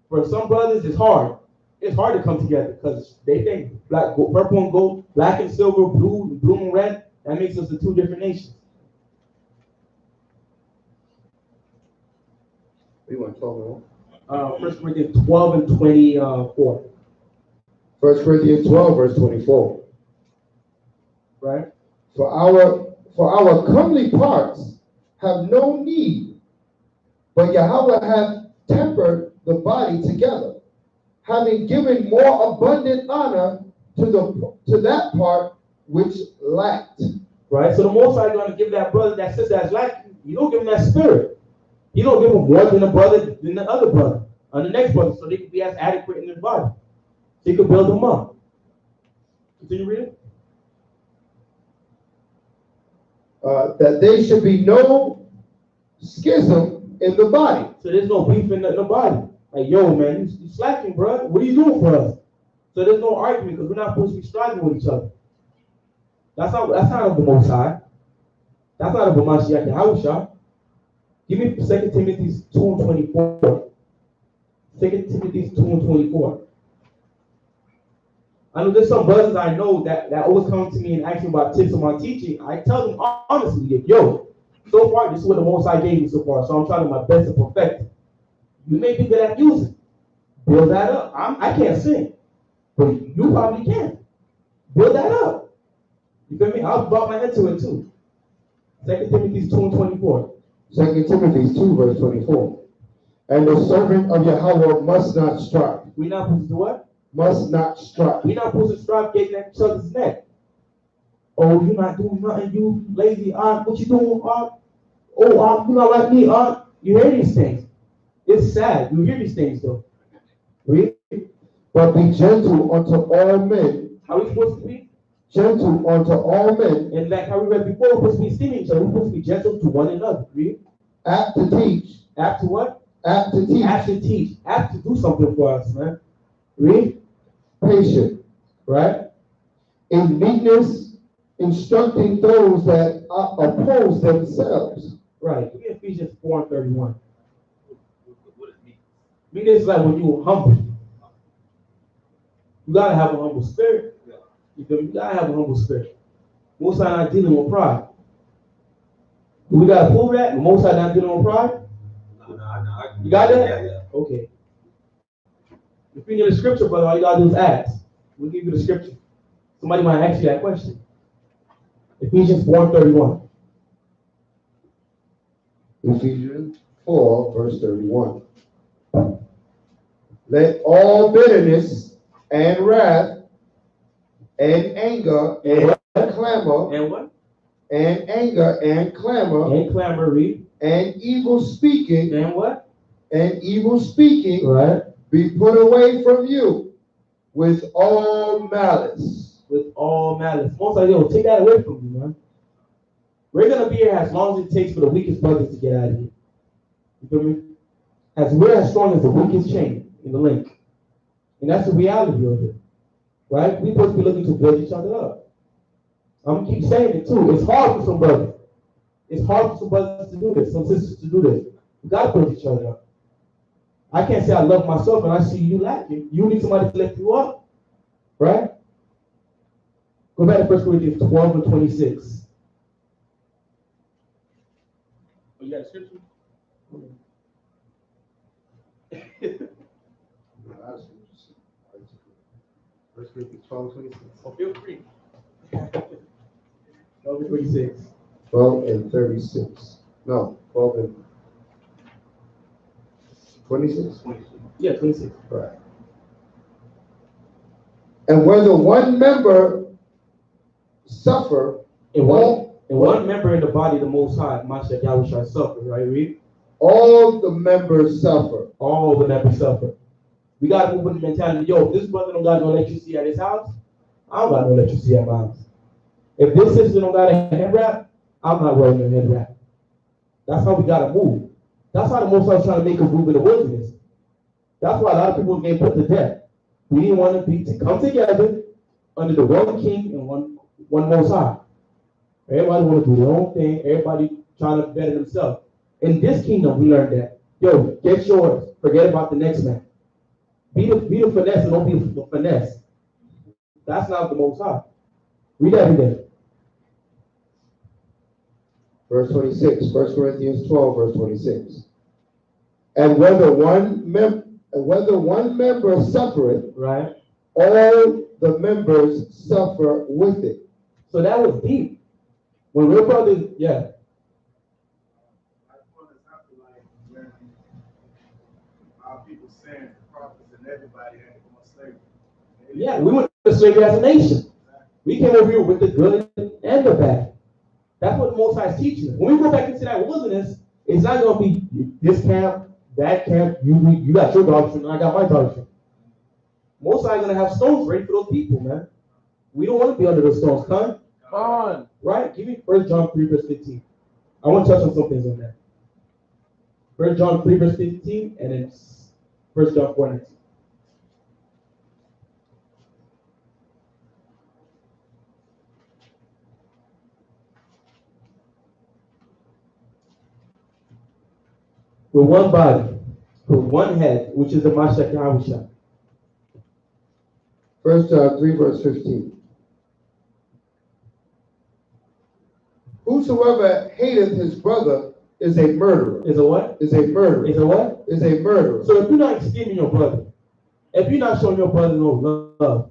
For some brothers, it's hard. It's hard to come together because they think purple and gold, black and silver, blue and red. That makes us the two different nations. We want to talk about 1 Corinthians 12 and 24. 1 Corinthians 12, verse 24. Right? For our comely parts have no need, but Yahweh hath tempered the body together, having given more abundant honor to that part which lacked. Right? So the Most High is going to give that brother, that sister that's lacking, you don't give him that spirit. You don't give him more than a brother than the other brother, or the next brother, so they can be as adequate in their body. So you can build them up. Continue reading. That there should be no schism in the body. So there's no beef in the body. Like, yo, man, you slacking, bro. What are you doing for us? So there's no argument because we're not supposed to be striving with each other. That's not of the Most High. That's not of the Mashiach Yahawashi. Give me 2 Timothy 2 and 24. 2 Timothy 2 and 24. I know there's some brothers I know that always come to me and ask me about tips on my teaching. I tell them honestly, yo, so far this is what the Most High gave me so far, so I'm trying my best to perfect it. You may be good at music. Build that up. I can't sing, but you probably can. Build that up. You feel me? I'll bump my head to it too. 2 Timothy 2 and 24. 2 Timothy 2, verse 24. And the servant of Yahweh must not strive. We not supposed to do what? Must not strive. We not supposed to strive getting at each other's neck. Oh, you're not doing nothing, you lazy aunt. What you doing, aunt? Oh, aunt, you not like me, aunt. You hear these things. It's sad. You hear these things though. Read. But be gentle unto all men. How are we supposed to be? Gentle unto all men. And like how we read before, we're supposed to be esteeming each other. We're supposed to be gentle to one another. Read. Apt to teach. Apt to what? Apt to teach. Apt to teach. Apt to do something for us, man. Read. Patient. Right? In meekness, instructing those that oppose themselves. Right. Give me Ephesians 4 and 31. What is meekness? Meekness is like when you're humble. You gotta have a humble spirit. You feel me? You gotta have a humble spirit. Most High not dealing with pride. We gotta prove that. Most High not dealing with pride. No, You got that? Yeah. Okay. If you need a scripture, brother, all you gotta do is ask. We'll give you the scripture. Somebody might ask you that question. Ephesians 4 and 31. Ephesians 4, verse 31. Let all bitterness and wrath and anger and clamor And what? and anger and clamor And clamor, read. and evil speaking And what? and evil speaking Right. be put away from you with all malice. With all malice. Most of you, take that away from you, man. We're gonna be here as long as it takes for the weakest brothers to get out of here. You feel me? As we're as strong as the weakest chain in the link. And that's the reality of it. Right? We're supposed to be looking to build each other up. I'm gonna keep saying it too. It's hard for some brothers. It's hard for some brothers to do this, some sisters to do this. We gotta build each other up. I can't say I love myself and I see you lacking. You need somebody to lift you up. Right? Go back to 1 Corinthians 12 and 26. Oh, you got a scripture? 1 Corinthians 12:26. Oh, feel free. 12:26. 12 and 36. No, 12 and 26. Yeah, 26. Right. And whether one member suffer, And one member in the body, the Most High, Mashiach Yahawashi suffer, right? Read. all the members suffer. All the members suffer. We got to move with the mentality, yo, if this brother don't got no electricity at his house, I don't got no electricity at my house. If this sister don't got a head wrap, I'm not wearing a head wrap. That's how we got to move. That's how the Most High is trying to make us move in the wilderness. That's why a lot of people get put to death. We didn't want to come together under the one king and one Most High. Everybody want to do their own thing. Everybody trying to better themselves. In this kingdom, we learned that. Yo, get yours. Forget about the next man. Be the finesse and don't be the finesse. That's not the Most High. Read that again. Verse 26, 1 Corinthians 12, verse 26. And whether one member suffereth, Right. all the members suffer with it. So that was deep. When real brothers, yeah. Our people saying the prophets and everybody had to go on slavery. Yeah, we went to slavery as a nation. We came over here with the good and the bad. That's what the Most High is teaching us. When we go back into that wilderness, it's not going to be this camp, that camp. You got your doctrine, and I got my doctrine. Most High is going to have stones ready for those people, man. We don't want to be under those stones. Come on. Right? Give me 1 John 3, verse 15. I want to touch on some things on that. 1 John 3, verse 15, and then 1 John 4, 19. With one body, with one head, which is the Mashiach Yahawashi. 1 John 3, verse 15. Whosoever hateth his brother is a murderer. Is a what? Is a murderer. Is a what? Is a murderer. So if you're not esteeming your brother, if you're not showing your brother no love,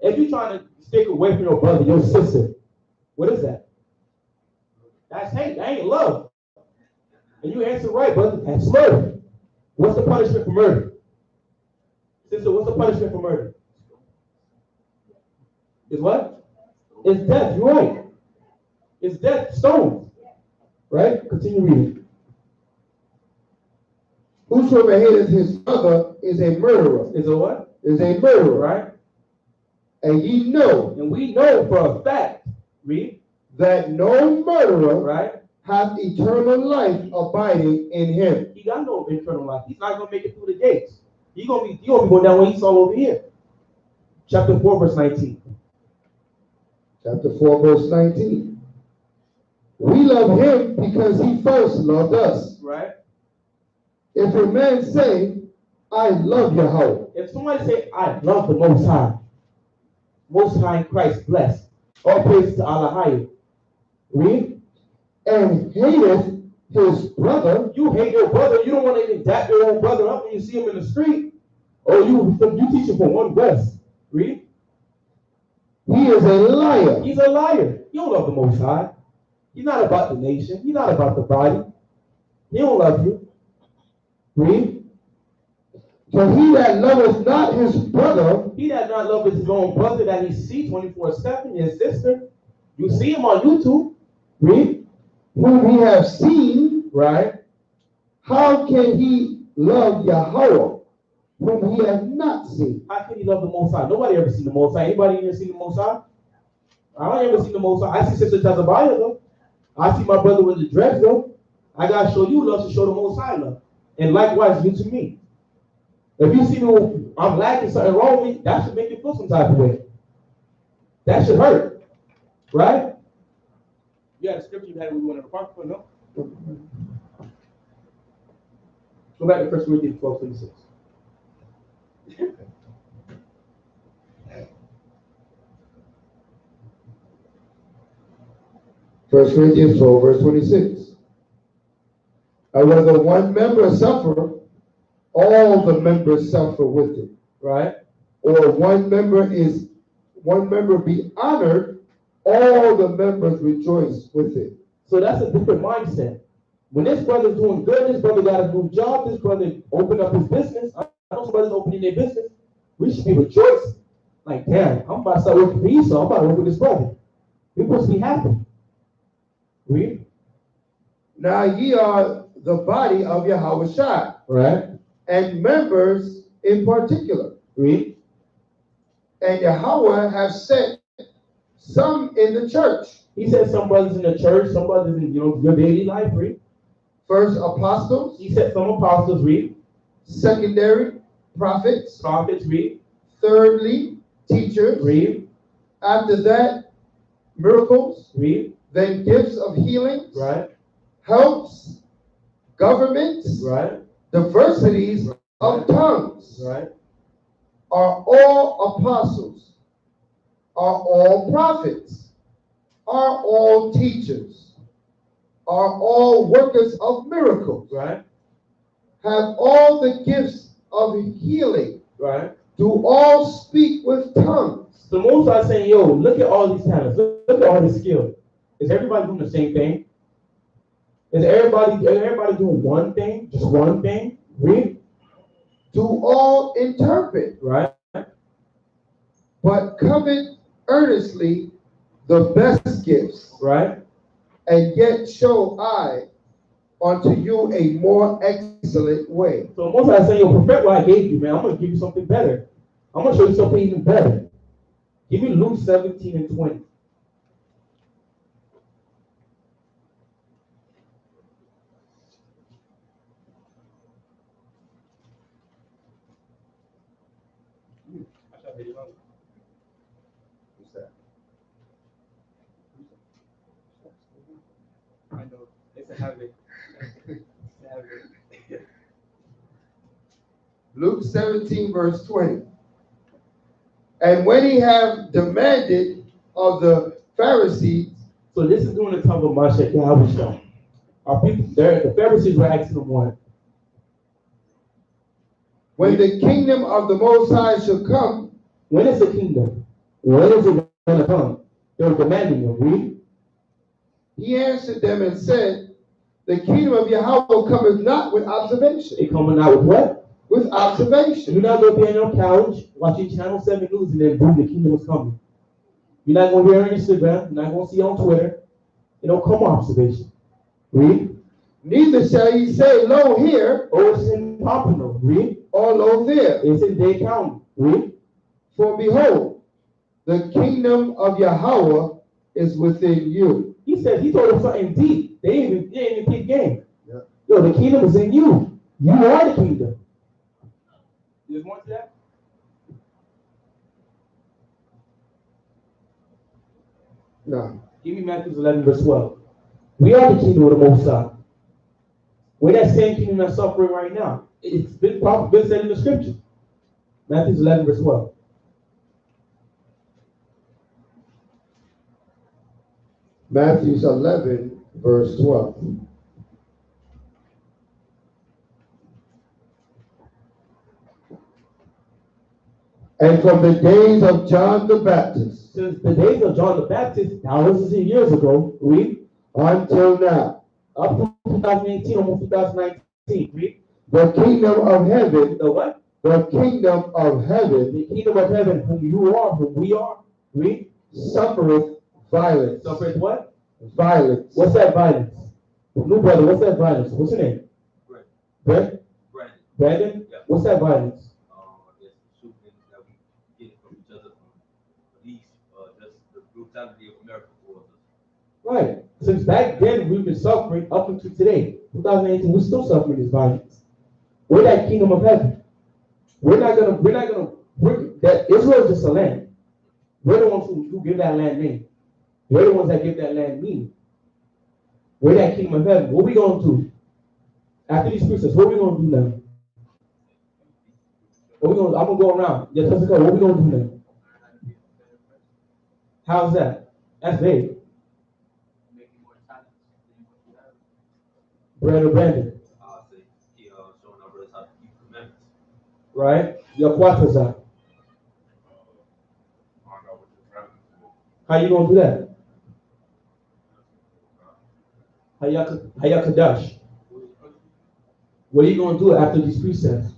if you're trying to stick away from your brother, your sister, what is that? That's hate. That ain't love. And you answer right, brother. That's murder. What's the punishment for murder? Sister, what's the punishment for murder? Is what? It's death. You're right. It's death. Stones. Right? Continue reading. Whosoever hateth his brother is a murderer. Is a what? Is a murderer. Right? And ye know. And we know for a fact. Read. That no murderer. Right? Hath eternal life abiding in him. He got no eternal life. He's not going to make it through the gates. He's gonna be going down when he's all over here. Chapter 4, verse 19. Chapter 4, verse 19. We love him because he first loved us. Right. If a man say, I love Yahweh. If somebody say, I love the Most High in Christ, blessed. All praise to Allah. Read. And hateth his brother. You hate your brother. You don't want to even dap your own brother up when you see him in the street. Or you teach him from one West. Read. He is a liar. He's a liar. You don't love the Most High. He's not about the nation. He's not about the body. He don't love you. Read. For he that loveth not his brother. He that not loveth his own brother that he see 24/7, his sister. You see him on YouTube. Read. Whom he have seen. Right. How can he love Yahweh, whom he has not seen? How can he love the Most High? Nobody ever seen the Most High. Anybody ever seen the Most High? I don't ever see the Most High. I see Sister Tazabaya though. I see my brother with the dress though. I gotta show you love to show the Most High love. And likewise you to me. If you see me, I'm lacking something wrong with me, that should make you feel some type of way. That should hurt. Right? You had a scripture you had when we went in the park for, no? Go back to 1 Corinthians 12:26. First Corinthians 12, verse 26. And whether one member suffer, all the members suffer with it. Right? or one member be honored, all the members rejoice with it. So that's a different mindset. When this brother's doing good, this brother got a good job, this brother opened up his business. I know some brothers opening their business. We should be rejoicing. Like, damn, I'm about to start working for Esau. I'm about to work with this brother. We're supposed to be happy. Read. Now ye are the body of Yahawashi, Right. and members in particular. Read. And Yahweh have set some in the church. He said some brothers in the church, some brothers in your daily life. Read. First apostles. He said some apostles. Read. Secondary prophets. Prophets. Read. Thirdly, teachers. Read. After that, miracles. Read. Then gifts of healings. Right. Helps, governments. Right. Diversities of tongues. Right. Are all apostles? Are all prophets? Are all teachers? Are all workers of miracles? Right. Have all the gifts of healing? Right. Do all speak with tongues? So most are saying, yo, look at all these talents. Look at all this skill. Is everybody doing the same thing? Is everybody doing one thing? Just one thing? Read. Do all interpret? Right. But covet earnestly the best gifts. Right. And yet show I unto you a more excellent way. So most are saying, yo, perfect what I gave you, man. I'm going to give you something better. I'm going to show you something even better. Give me Luke 17 and 20. What's that? I know. It's a habit. Luke 17, verse 20. And when he have demanded of the Pharisees. So this is during the time of Mashiach Yahawashi. Our people there, the Pharisees were asking him one. When the kingdom of the Most High shall come. When is the kingdom? When is it going to come? They were demanding him. Read. He answered them and said, the kingdom of Yahweh cometh not with observation. It coming out with what? With observation. You're not going to be on your couch watching Channel 7 News and then boom, the kingdom is coming. You're not going to hear on Instagram. You're not going to see on Twitter. It don't come on observation. Read. Neither shall ye say, lo here. Or it's in Pompano. Read. Or lo there. It's in Dade County. Read. For behold, the kingdom of Yahweh is within you. He said, he told them something deep. They ain't even pick game. Yeah. Yo, the kingdom is in you. You are the kingdom. There's more to that? No. Give me Matthew 11, verse 12. We are the kingdom of the Most High. We're that same kingdom that's suffering right now. It's been said in the scripture. Matthew 11, verse 12. Matthew 11, verse 12. And from the days of John the Baptist. Since the days of John the Baptist, thousands of years ago, read. Until now. Up to 2018, almost 2019, read. The kingdom of heaven. The what? The kingdom of heaven. The kingdom of heaven, whom you are, whom we are, read. Suffereth violence. Suffereth what? Violence. What's that violence? New brother, what's that violence? What's your name? Brandon. Brandon? Brandon? Yeah. What's that violence? I guess the shooting that we get from each other from police, just the brutality of America towards us. Right. Since back then we've been suffering up until today, 2018, we're still suffering this violence. We're that kingdom of heaven. That Israel is just a land. We're the ones who give that land name. We're the ones that give that land meaning. We're that kingdom of heaven. What are we going to do? After these precepts, what are we going to do now? I'm going to go around. Yes, what are we going to do now? How's that? That's vague. Brandon. I'll say, showing our brothers how to keep commandments. Right? Your quarters are. How you gonna do that? Hayakadash. What are you gonna do after these precepts?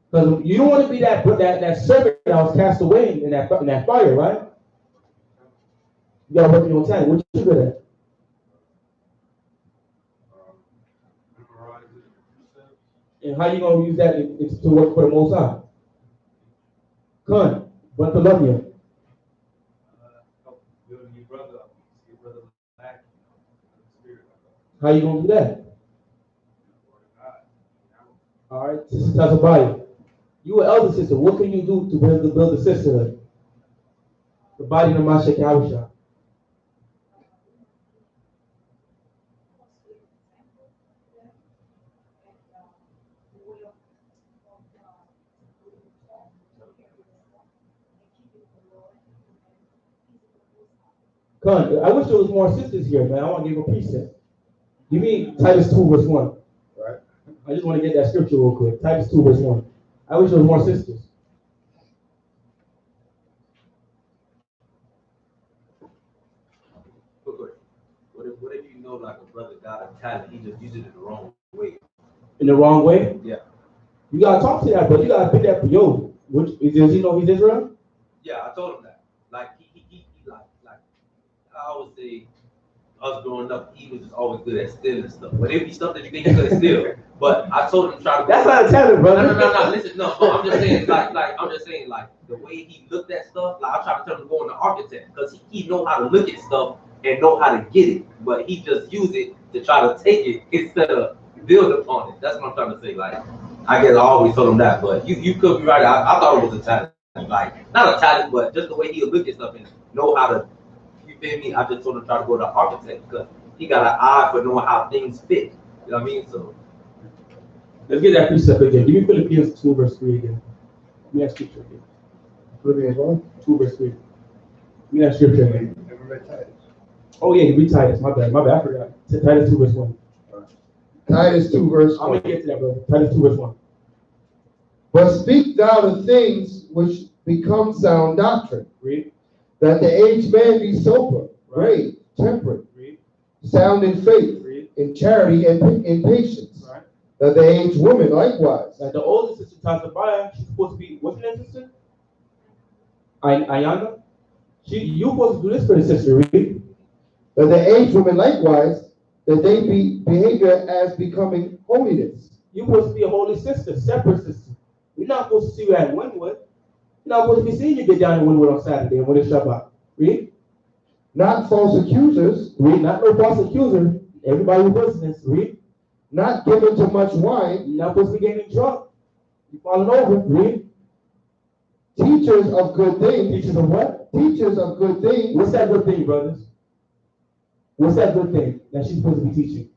Because you don't want to be that servant that was cast away in that fire, right? You gotta work on your time. What you good at? And how you gonna use that to work for the Most High? Come, but to love you. How you gonna do that? All right, Sister Tazabaya. You an elder sister. What can you do to build the sisterhood? The body of Masha Yahawashi. Come, I wish there was more sisters here, man. I want to give a precept. Give me Titus 2 verse 1. Right. I just want to get that scripture real quick. Titus 2 verse 1. I wish there was more sisters. What if you know like a brother got a talent, he just uses it the wrong way? In the wrong way? Yeah. You gotta talk to that, but you gotta pick that for yo. Does he know he's Israel? Yeah, I told him that. Like he like I always say, us growing up, he was just always good at stealing stuff. But it'd be stuff that you think he could steal. But I told him to try to. That's not a talent, brother. No. Listen, no. I'm just saying, like the way he looked at stuff. Like I tried to tell him to go in the architect because he know how to look at stuff and know how to get it. But he just use it to try to take it instead of build upon it. That's what I'm trying to say. Like I guess I always told him that. But you could be right. I thought it was a talent. Like not a talent, but just the way he'll look at stuff and know how to. You feel me? I just told him to try to go to the architect because he got an eye for knowing how things fit. You know what I mean? So let's get that precept again. Give me Philippians 2 verse 3 again. Give me that scripture again. Philippians 1? 2 verse 3. Give me that scripture again. Never read Titus. Oh yeah, you read Titus. My bad. I forgot. Titus 2 verse 1. Titus 2 verse 1. I'm gonna get to that, brother. Titus 2 verse 1. But speak thou the things which become sound doctrine. Read. That the aged man be sober, grave, temperate, sound in faith, in charity, and in patience. Right. That the aged woman likewise. Like the oldest sister, Tazabaya, she's supposed to be, what's your name, sister? Ayana? You supposed to do this for the sister, read. That the aged woman likewise, that they be behavior as becoming holiness. You're supposed to be a holy sister, separate sister. We're not supposed to see you at Wynwood. You're not supposed to be seeing you get down in Wynwood on Saturday when it's Shabbat. Read. Not false accusers. Read. Not no false accuser. Everybody who listens, read. Not given to much wine. You're not supposed to be getting drunk. You're falling over. Read. Teachers of good things. Teachers of what? Teachers of good things. What's that good thing, brothers? What's that good thing that she's supposed to be teaching?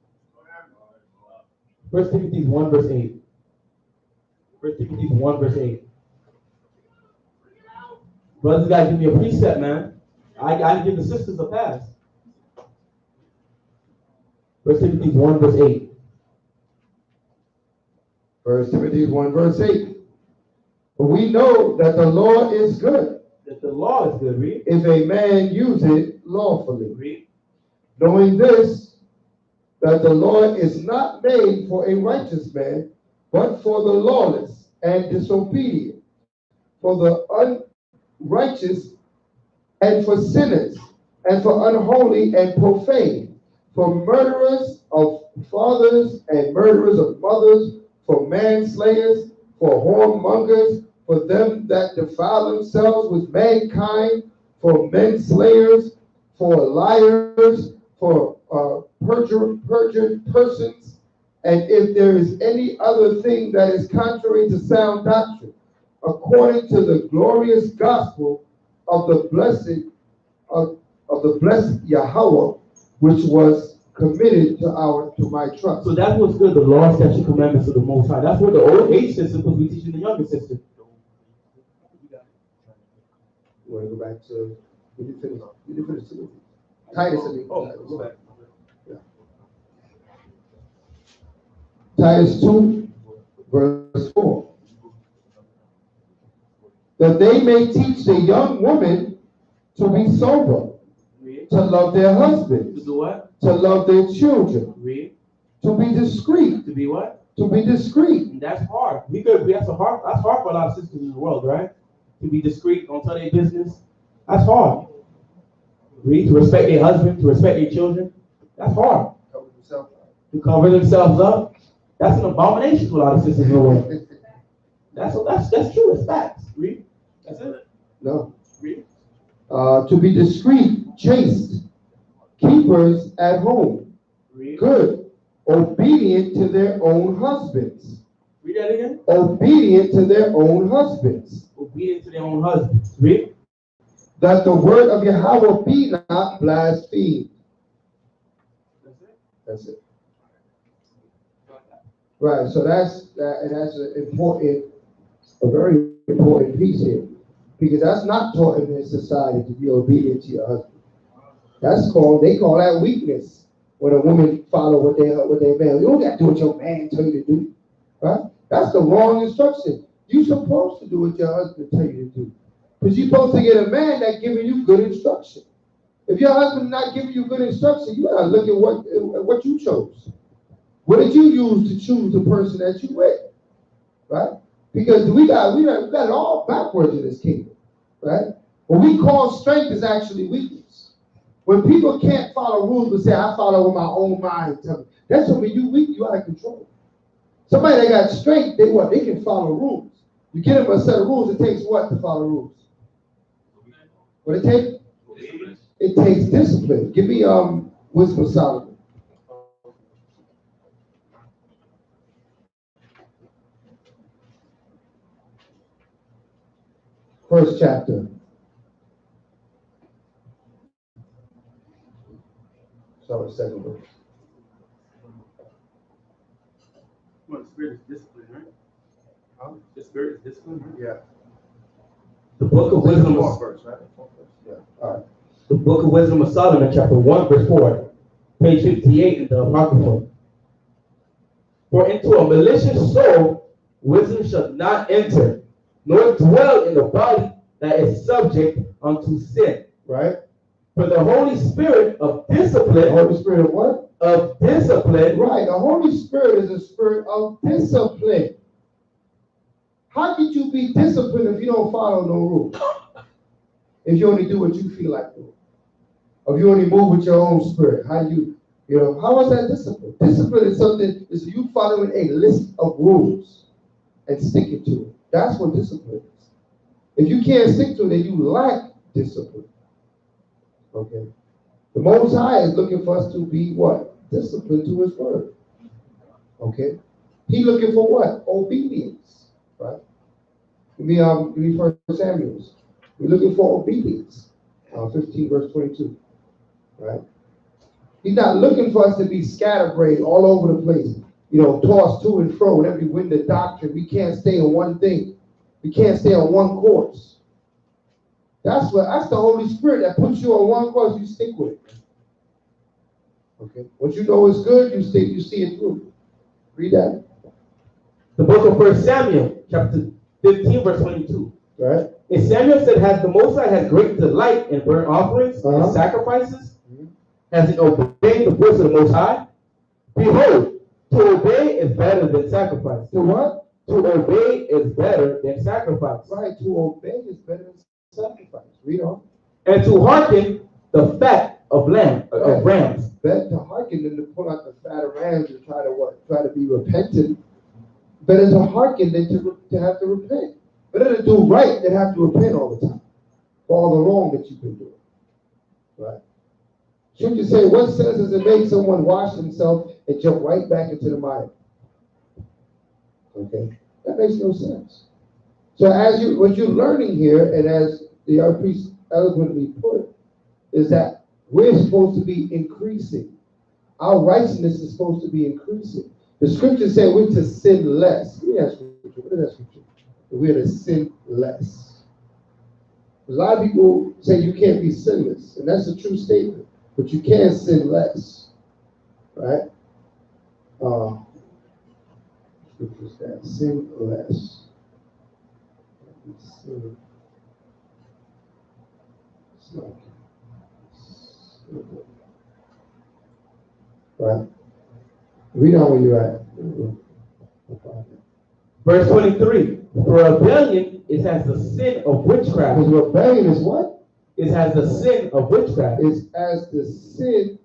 1 Timothy 1 verse 8. 1 Timothy 1 verse 8. Brothers gotta give me a precept, man. I gotta give the sisters a pass. 1 Timothy 1 verse 8. 1 Timothy 1 verse 8. But we know that the law is good. That the law is good, read. If a man use it lawfully. Read. Knowing this, that the law is not made for a righteous man, but for the lawless and disobedient, for the unrighteous and for sinners, and for unholy and profane, for murderers of fathers and murderers of mothers, for manslayers, for whoremongers, for them that defile themselves with mankind, for menslayers, for liars, for perjured persons, and if there is any other thing that is contrary to sound doctrine, according to the glorious gospel of the blessed Yahweh, which was committed to my trust. So that's what's good, the law, statute, commandments of the Most High. That's what the old age sister is supposed to be teaching the younger sister. You want to go back to, we didn't finish Timothy. Titus, I mean. Go back. Yeah. Titus 2, verse 4. That they may teach the young woman to be sober, Read. To love their To husbands. do what? To love their children. Read. To be discreet. To be what? To be discreet. And that's hard. That's hard for a lot of sisters in the world, right? To be discreet, don't tell their business. That's hard. Read. To respect their husband, to respect their children. That's hard. To cover themselves up. That's an abomination to a lot of sisters in the world. That's true. It's facts. Read. That's it. No. Read. To be discreet, chaste, keepers at home, Read. good, obedient to their own husbands. Read that again. Obedient to their own husbands. Obedient to their own husbands. Read. That the word of Yahweh be not blasphemed. That's it. That's it. Right. So that's a very important piece here, because that's not taught in this society, to be obedient to your husband. They call that weakness when a woman follow what their man. You don't got to do what your man tell you to do, right? That's the wrong instruction. You're supposed to do what your husband tell you to do, because you're supposed to get a man that's giving you good instruction. If your husband not giving you good instruction, you gotta look at what you chose. What did you use to choose the person that you with, right? Because we got it all backwards in this kingdom, right? What we call strength is actually weakness. When people can't follow rules but say, I follow with my own mind, that's when you weak, you out of control. Somebody that got strength, they can follow rules. You get them a set of rules, it takes what to follow rules? What it take? It takes discipline. Give me Wisdom of Solomon. First chapter. Sorry, second verse. Well, the spirit is discipline, right? Huh? The spirit is discipline, right? Yeah. The book of wisdom. Verse, right? Yeah. All right. The book of wisdom of Solomon, chapter 1, verse 4, page 58 in the Apocrypha. For into a malicious soul wisdom shall not enter, nor dwell in the body that is subject unto sin. Right? For the Holy Spirit of discipline. The Holy Spirit of what? Of discipline. Right. The Holy Spirit is a spirit of discipline. How could you be disciplined if you don't follow no rules? If you only do what you feel like doing? Or if you only move with your own spirit? How is that discipline? Discipline is something, is you following a list of rules and sticking to it. That's what discipline is. If you can't stick to it, then you lack discipline. Okay? The Most High is looking for us to be what? Disciplined to his word. Okay? He's looking for what? Obedience. Right? Give me 1 Samuel. We're looking for obedience. 15 verse 22. Right? He's not looking for us to be scatterbrained all over the place. Tossed to and fro in every wind of doctrine. We can't stay on one thing. We can't stay on one course. That's the Holy Spirit that puts you on one course. You stick with it. Okay. Once you know it's good, you see it through. Read that. The book of 1 Samuel, chapter 15, verse 22. Right. And Samuel said, has the Most High had great delight in burnt offerings and sacrifices? Has he obeyed the voice of the Most High? Behold, to obey is better than sacrifice. To what? To obey is better than sacrifice. Right. To obey is better than sacrifice. Read on. And to hearken the fat of rams. Better to hearken than to pull out the fat of rams and try to be repentant. Better to hearken than to have to repent. Better to do right than have to repent all the time for all the wrong that you've been doing. Right? Should you say, what sense does it make someone wash himself and jump right back into the mire? Okay? That makes no sense. So what you're learning here, and as the other priest eloquently put, is that we're supposed to be increasing. Our righteousness is supposed to be increasing. The scripture said we're to sin less. What is that scripture? We're to sin less. A lot of people say you can't be sinless, and that's a true statement. But you can sin less, right? Scripture's that sin less. Sin. Right? Read on where you're at. Verse 23. For rebellion is as the sin of witchcraft. Because rebellion is what? Is as the sin of witchcraft. Is as the sin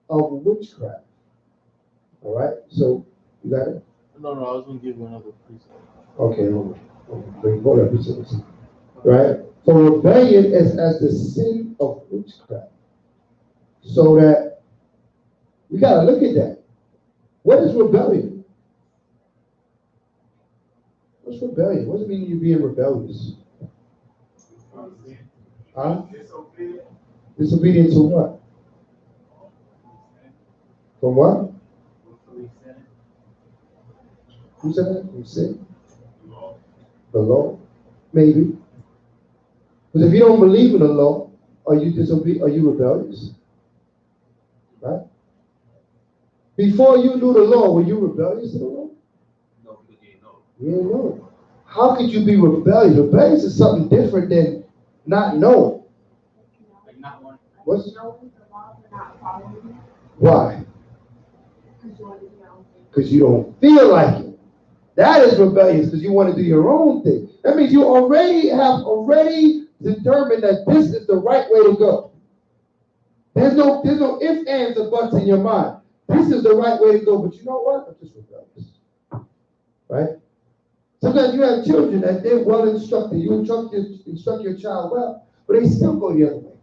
of witchcraft. All right? So, you got it? No, I was going to give you another precept. Okay, hold on. Hold up, precept. Right? For rebellion is as the sin of witchcraft. So that we got to look at that. What is rebellion? What's rebellion? What does it mean you're being rebellious? Huh? Disobedient to what? From what? Who said that? From sin? The law? Maybe. Because if you don't believe in the law, are you disobedient? Are you rebellious? Right? Before you knew the law, were you rebellious to the law? No, because you didn't know. You didn't know. How could you be rebellious? Rebellious is something different than not knowing. Like not one. What's Knowing the law but not following it. why? Because you want to do your own thing. Because you don't feel like it. That is rebellious because you want to do your own thing. That means you already determined that this is the right way to go. There's no ifs, ands, or buts in your mind. This is the right way to go, but you know what? I'm just rebellious. Right? Sometimes you have children that they're well instructed. You instruct your child well, but they still go the other way.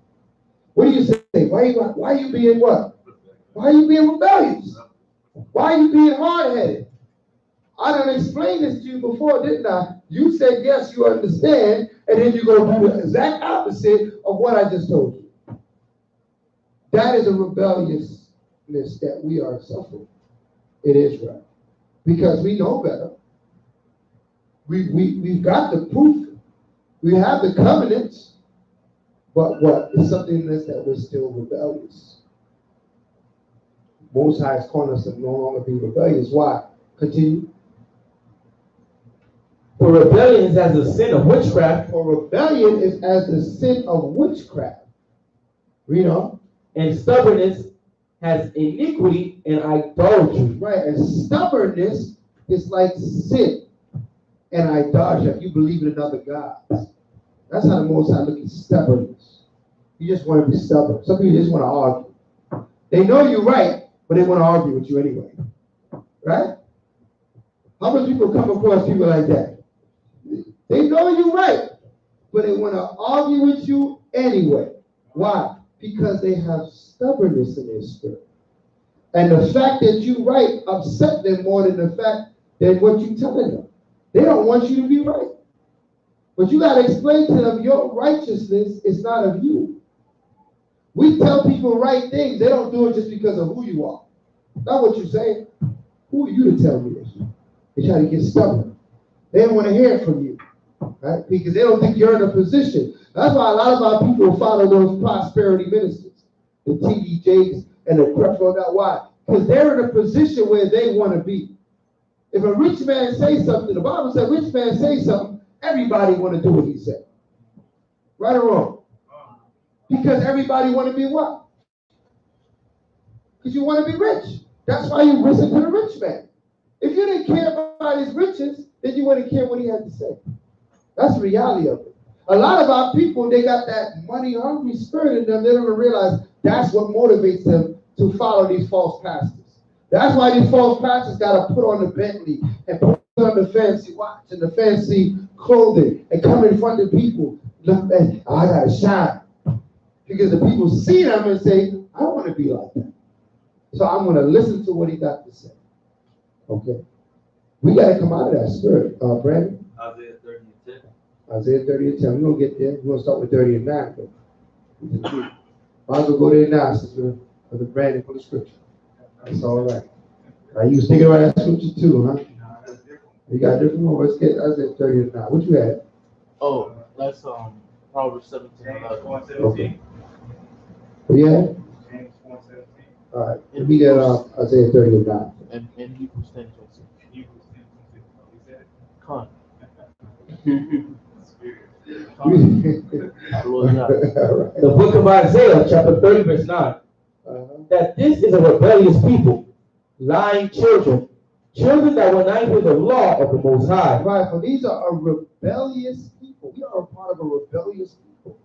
What do you say? Why are you being what? Why are you being rebellious? Why are you being hard-headed? I done explained this to you before, didn't I? You said, yes, you understand, and then you go do the exact opposite of what I just told you. That is a rebelliousness that we are suffering in Israel. Because we know better. We've got the proof. We have the covenants. But what? It's something in us that we're still rebellious. Most High is calling us to no longer be rebellious. Why? Continue. For rebellion is as the sin of witchcraft. For rebellion is as the sin of witchcraft. Read on. And stubbornness has iniquity and idolatry. Right, and stubbornness is like sin and idolatry. If you believe in other gods. That's how the Most High look at stubbornness. You just want to be stubborn. Some people just want to argue. They know you're right, but they want to argue with you anyway. Right? How many people come across people like that? They know you're right, but they want to argue with you anyway. Why? Because they have stubbornness in their spirit. And the fact that you're right upset them more than the fact that what you're telling them. They don't want you to be right. But you got to explain to them your righteousness is not of you. We tell people right things. They don't do it just because of who you are. Not what you're saying. Who are you to tell me this? They try to get stubborn. They don't want to hear it from you. Right? Because they don't think you're in a position. That's why a lot of our people follow those prosperity ministers, the TDJs and the creflo. Why? Because they're in a position where they want to be. If a rich man says something, the Bible said, rich man say something, everybody want to do what he said. Right or wrong? Because everybody want to be what? Because you want to be rich. That's why you listen to the rich man. If you didn't care about his riches, then you wouldn't care what he had to say. That's the reality of it. A lot of our people, they got that money-hungry spirit in them. They don't even realize that's what motivates them to follow these false pastors. That's why these false pastors got to put on the Bentley and put on the fancy watch and the fancy clothing and come in front of people. Look, man, I got to shine. Because the people see them and say, I want to be like that. So I'm going to listen to what he got to say. Okay? We got to come out of that spirit. Brandon? Isaiah 30 and 10. Isaiah 30 and 10. We're going to get there. We're going to start with 30 and 9. But might as well go there now, sister, for the Brandon for the scripture. That's all right. You was thinking about that scripture too, huh? You got a different one? Let's get Isaiah 30 and 9. What you had? Oh, that's Proverbs 17. Okay. What you had? James 1:17. All right. Let me get Isaiah 30 and 9. And Hebrews 10:26. Hebrews 10:26. He said it. Con. All Hallelujah. right. The book of Isaiah, chapter 30, verse 9. Uh-huh. that this is a rebellious people, lying children, children that will not hear the law of the Most High. Right, for these are a rebellious people. We are a part of a rebellious people.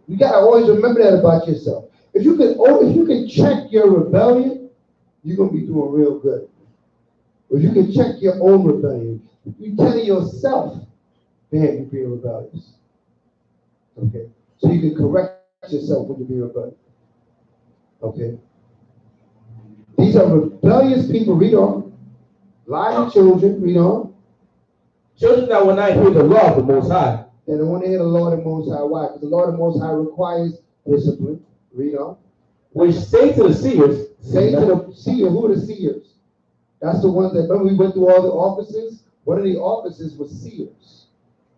You gotta always remember that about yourself. If you can check your rebellion, you're gonna be doing real good. If you can check your own rebellion, you're telling yourself, damn, you're being rebellious. Okay? So you can correct yourself when you're being rebellious. Okay? These are rebellious people. Read on. Lying children. Read on. Children that will not hear the law of the Most High. They don't want to hear the Lord and Most High. Why? Because the Lord and Most High requires discipline. Read on. Which say to the seers, Say to the seers, who are the seers? That's the ones that, remember we went through all the offices? One of the offices was seers.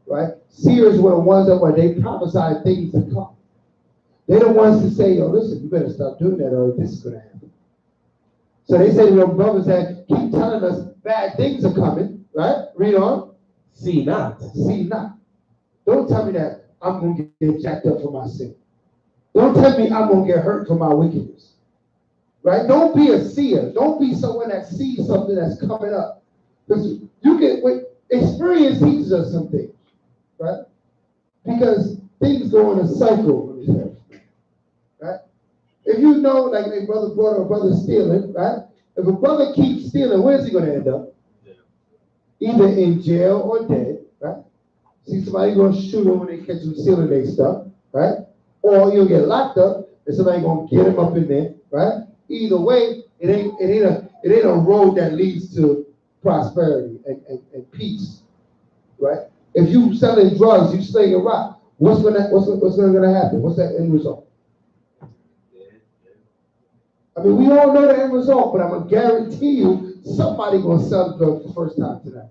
Right? Seers were the ones that were, they prophesied things to come. They're the ones to say, yo, listen, you better stop doing that or this is going to happen. So they say to their brothers that keep telling us bad things are coming. Right? Read on. See not. See not. Don't tell me that I'm going to get jacked up for my sin. Don't tell me I'm going to get hurt for my wickedness. Right? Don't be a seer. Don't be someone that sees something that's coming up. Because experience teaches us some things. Right? Because things go in a cycle. Right? If you know, like a brother brought or a brother stealing, right? If a brother keeps stealing, where's he going to end up? Either in jail or dead, right? See somebody going to shoot him when they catch him stealing their stuff, right? Or you'll get locked up and somebody going to get him up in there, right? Either way, it ain't a road that leads to prosperity and peace, right? If you selling drugs, you slinging rock, what's gonna happen? What's that end result? I mean, we all know the end result, but I'm gonna guarantee you somebody gonna sell drugs for the first time tonight.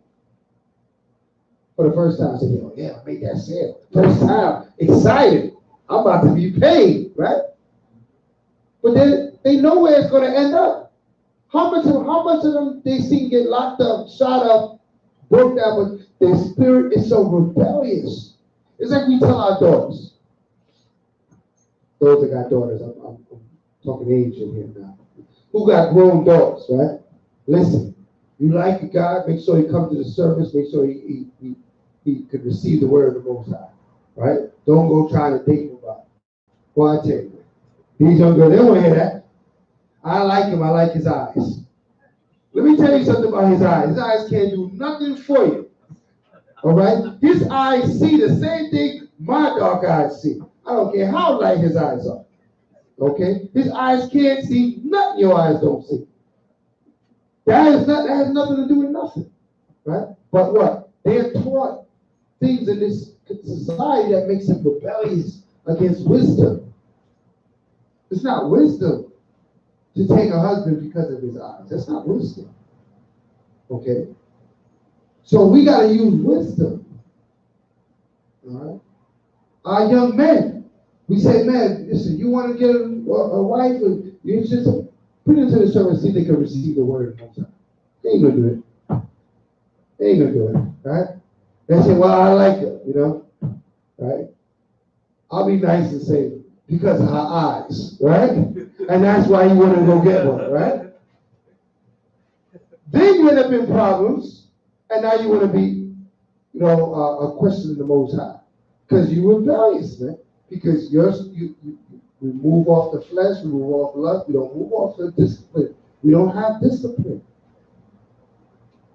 For the first time, say, oh yeah, I made that sale. First time, excited. I'm about to be paid, right? But then they know where it's gonna end up. How much of them they see get locked up, shot up, broke down, but their spirit is so rebellious. It's like we tell our daughters. Those that got daughters, I'm talking age in here now. Who got grown daughters, right? Listen, you like a guy, make sure he comes to the service, make sure he could receive the word of the Most High, right? Don't go trying to date nobody. Well, I tell you, these young girls, they don't want to hear that. I like him, I like his eyes. Let me tell you something about his eyes. His eyes can't do nothing for you. All right? His eyes see the same thing my dark eyes see. I don't care how light his eyes are. Okay? His eyes can't see nothing your eyes don't see. That has nothing to do with nothing. Right? But what? They are taught things in this society that makes them rebellious against wisdom. It's not wisdom to take a husband because of his eyes. That's not wisdom. Okay? So we got to use wisdom. All right? Our young men, we say, man, listen, you want to get a wife, you just put it into the service, see if they can receive the word. They ain't going to do it. They ain't going to do it. Right? They say, well, I like her, you know? Right? I'll be nice and say, because of her eyes, right? And that's why you want to go get one, right? Then you end up in problems, and now you want to be, a question of the Most High. Because you're rebellious, man. Because we move off the flesh, we move off lust, we don't move off the discipline. We don't have discipline.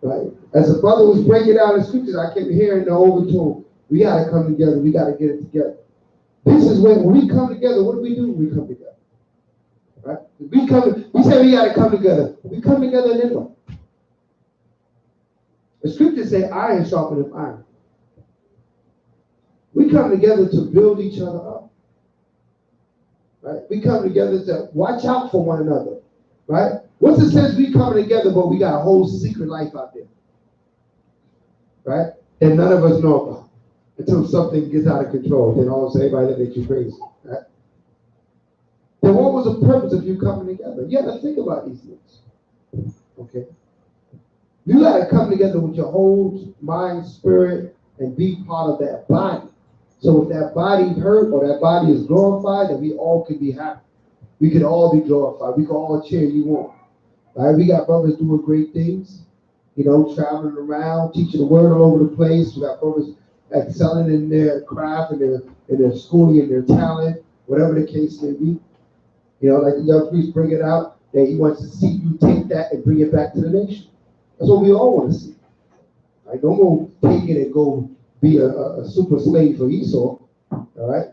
Right? As a brother was breaking down the scriptures, I kept hearing the overtone. We got to come together. We got to get it together. This is when we come together, what do? We come together. Right? We say we got to come together. We come together and then what? The scriptures say iron sharpeneth iron. We come together to build each other up. Right? We come together to watch out for one another. Right? What's the sense we coming together, but we got a whole secret life out there? Right? And none of us know about. Until something gets out of control. Then all of a sudden everybody look at you crazy. Right? Then what was the purpose of you coming together? You have to think about these things. Okay? You got to come together with your whole mind, spirit, and be part of that body. So if that body hurt or that body is glorified, then we all can be happy. we can all be glorified. We can all cheer you on. Right? We got brothers doing great things, traveling around, teaching the word all over the place. We got brothers excelling in their craft and their schooling and their talent, whatever the case may be. Like the young priest bring it out, that he wants to see you take that and bring it back to the nation. That's what we all want to see. Right? Don't go take it and go be a super slave for Esau. All right?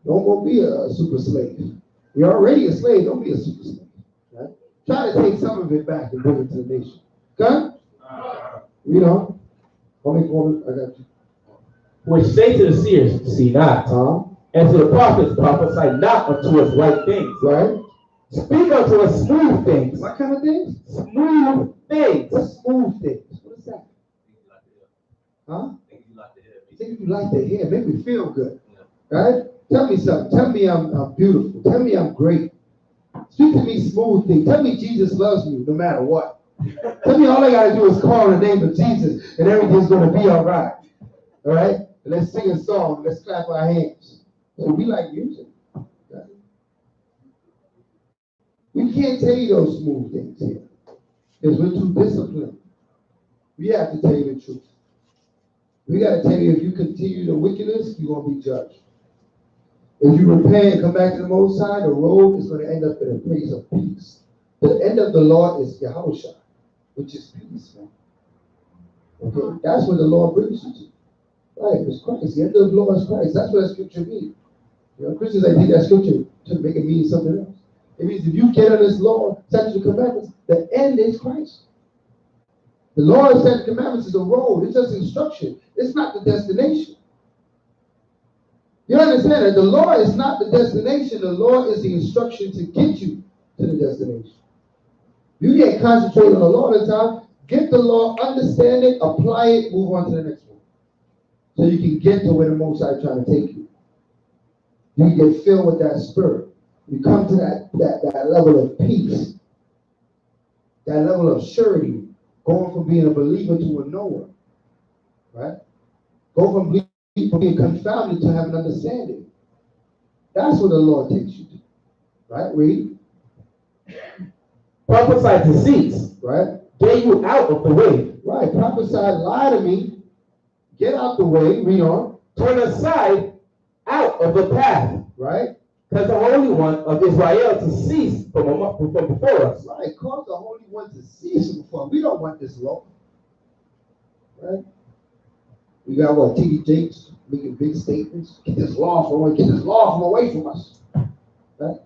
Don't go be a super slave. You're already a slave. Don't be a super slave. Right? Try to take some of it back and bring it to the nation. Okay? I got you. Which say to the seers, see not, and to the prophets, prophesy not unto us right things. Right? Speak unto us smooth things. What kind of things? Smooth things. What's smooth things? What is that? Huh? Things you like to hear. Things you like to hear. Make me feel good. Right? Tell me something. Tell me I'm beautiful. Tell me I'm great. Speak to me smooth things. Tell me Jesus loves me no matter what. Tell me all I got to do is call on the name of Jesus and everything's going to be all right. All right? And let's sing a song. Let's clap our hands. So we like music. Right? We can't tell you those smooth things here because we're too disciplined. We have to tell you the truth. We got to tell you if you continue the wickedness, you're going to be judged. If you repent and come back to the Most High, the road is going to end up in a place of peace. The end of the Lord is Yahawashi, which is peace, man. Okay? That's what the Lord brings you to. Right? It's Christ. The end of the Lord is Christ. That's what that scripture means. Christians, I take that scripture to make it mean something else. It means if you get on this law, statutes, and commandments, the end is Christ. The law and statutes and commandments is a road. It's just instruction. It's not the destination. You understand that the law is not the destination. The law is the instruction to get you to the destination. You get concentrated on the law all the time. Get the law, understand it, apply it, move on to the next one. So you can get to where the Most High is trying to take you. You get filled with that spirit. You come to that level of peace, that level of surety, going from being a believer to a knower, right? Go from being confounded to having understanding. That's what the Lord takes you to, right? Read. Prophesy to cease, right? Get you out of the way, right? Prophesy, lie to me, get out the way. Read on. Turn aside out of the path, right? Because the Holy One of Israel to cease from before us. Right, cause the Holy One to cease from before us. We don't want this law. Right? We got what? T.D. Jakes making big statements. Get this law from away from us. Right?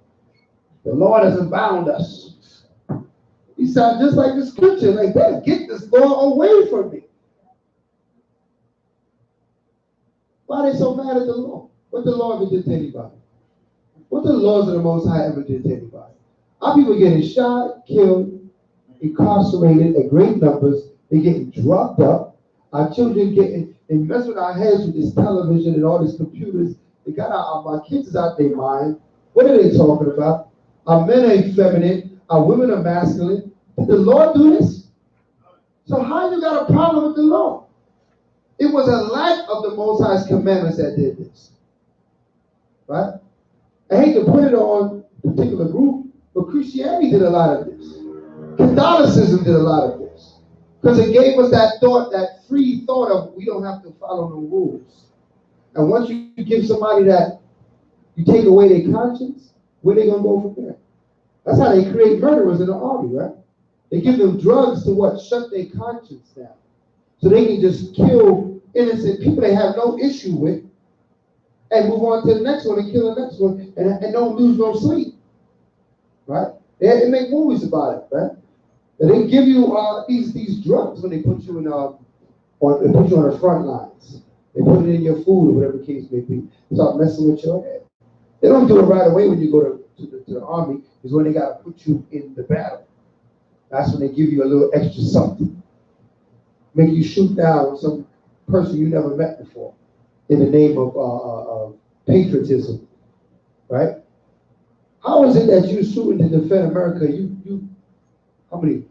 The Lord hasn't bound us. He sounds just like the scripture, like that. Get this law away from me. Why are they so mad at the law? What the law ever did to anybody? What the laws of the Most High ever did to anybody? Our people getting shot, killed, incarcerated at great numbers. They're getting drugged up. Our children they mess with our heads with this television and all these computers. They got our kids is out their mind. What are they talking about? Our men are effeminate. Our women are masculine. Did the Lord do this? So how you got a problem with the law? It was a lack of the Most High's commandments that did this. Right? I hate to put it on a particular group, but Christianity did a lot of this. Catholicism did a lot of this. Because it gave us that thought, that free thought of we don't have to follow no rules. And once you give somebody that, you take away their conscience, where they going to go from there? That's how they create murderers in the army, right? They give them drugs to what? Shut their conscience down. So they can just kill innocent people they have no issue with and move on to the next one and kill the next one and don't lose no sleep. Right? They make movies about it, right? And they give you these drugs when they put you on the front lines. They put it in your food or whatever the case may be. Start messing with your head. They don't do it right away when you go to the army, is when they got to put you in the battle. That's when they give you a little extra something. Make you shoot down some person you never met before in the name of patriotism, right? How is it that you're shooting to defend America? You how many?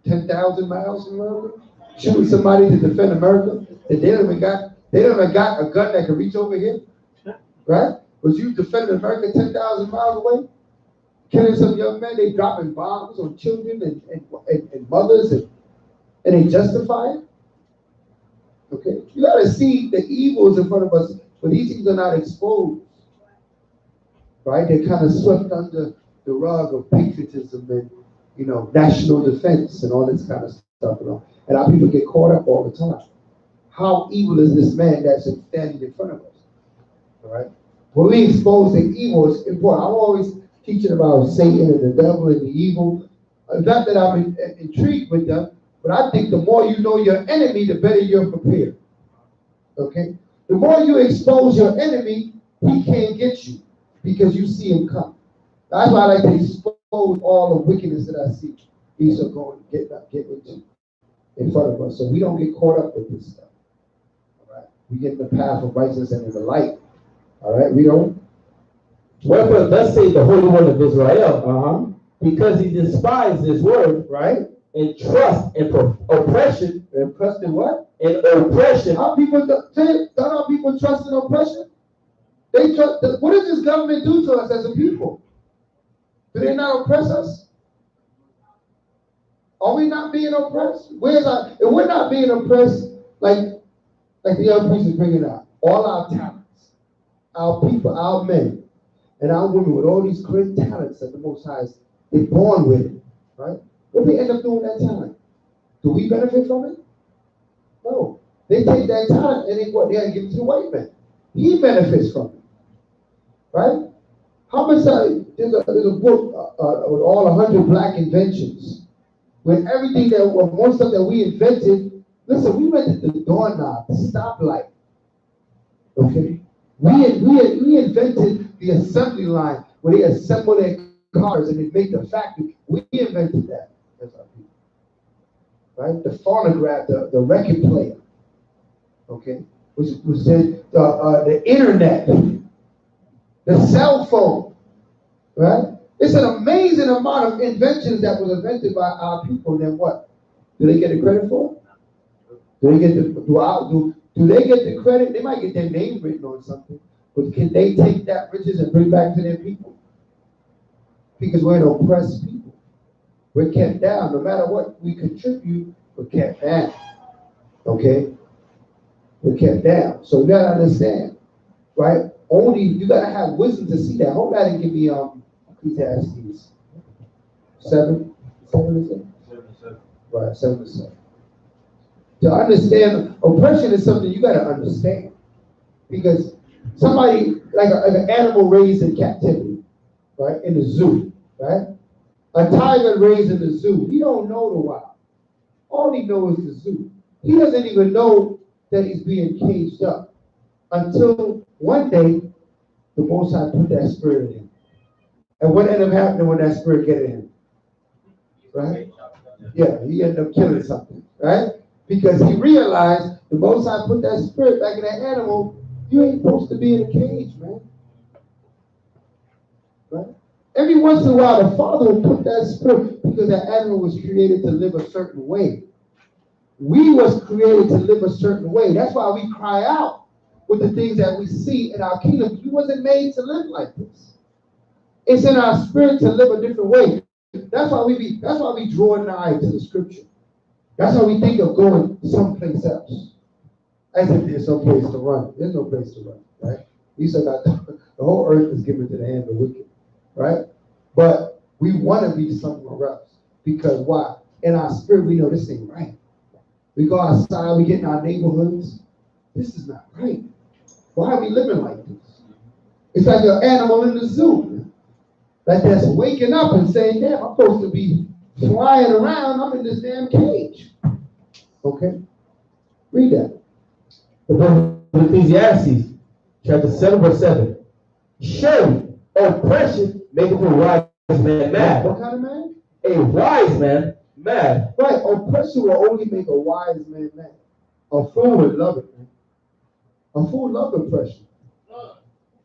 10,000 miles from America? Shooting somebody to defend America? And they don't even got a gun that can reach over here? Right? Was you defending America 10,000 miles away? killing some young men. They dropping bombs on children and mothers, and they justify it. Okay, you got to see the evils in front of us, but these things are not exposed, right? They're kind of swept under the rug of patriotism and, national defense and all this kind of stuff. And our people get caught up all the time. How evil is this man that's standing in front of us? All right. When we expose the evil, it's important. I'm always teaching about Satan and the devil and the evil. Not that I'm intrigued with them, but I think the more you know your enemy, the better you're prepared. Okay? The more you expose your enemy, he can't get you because you see him come. That's why I like to expose all the wickedness that I see. These are going to get into in front of us, so we don't get caught up with this stuff. All right? We get in the path of righteousness and in the light. All right? We don't. Wherefore, thus say the Holy One of Israel, because he despised his word, Right? and trust and oppression. And trust in what? And oppression. How people don't our people trust in oppression? They trust. What does this government do to us as a people? Do they not oppress us? Are we not being oppressed? If we're not being oppressed, like the young priest is bringing out, all our talents, our people, our men, and our women with all these great talents that the Most High is, they're born with it, right? What do they end up doing with that talent? Do we benefit from it? No. They take that talent and they give it to the white man. He benefits from it, right? How much? There's a book with all 100 black inventions, with everything most stuff that we invented. Listen, we invented the doorknob, the stoplight. Okay, we invented the assembly line where they assemble their cars and they make the factory. We invented that as our people, right? The phonograph, the record player. Okay, which the internet, the cell phone, right? It's an amazing amount of inventions that was invented by our people. Then what? Do they get the credit for it? Do they get do they get the credit? They might get their name written on something, but can they take that riches and bring back to their people? Because we're an oppressed people. We're kept down. No matter what we contribute, we're kept down. Okay? We're kept down. So you gotta understand, right? Only you gotta have wisdom to see that. Hold that and give me Ecclesiastes 7 is it? 7. Right, 7. To understand oppression is something you gotta understand. Because somebody like an animal raised in captivity, right? In the zoo, right? A tiger raised in the zoo, he don't know the wild. All he knows is the zoo. He doesn't even know that he's being caged up until one day the Most High put that spirit in him. And what ended up happening when that spirit get in him? Right? Yeah, he ended up killing something, right? Because he realized the Most High put that spirit back in that animal. You ain't supposed to be in a cage, man. Right? Every once in a while, the Father will put that spirit because that animal was created to live a certain way. We was created to live a certain way. That's why we cry out with the things that we see in our kingdom. You wasn't made to live like this. It's in our spirit to live a different way. That's why we draw nigh to the scripture. That's why we think of going someplace else. As if there's some place to run. There's no place to run, right? We still got the whole earth is given to the hand of the wicked, right? But we want to be somewhere else. Because why? In our spirit, we know this ain't right. We go outside, we get in our neighborhoods. This is not right. Why are we living like this? It's like an animal in the zoo. That's waking up and saying, damn, I'm supposed to be flying around. I'm in this damn cage. Okay? Read that. The book of Ecclesiastes, chapter 7, verse 7. Surely oppression maketh a wise man mad. What kind of man? A wise man mad. Right. Oppression will only make a wise man mad. A fool would love it, man. A fool loves oppression.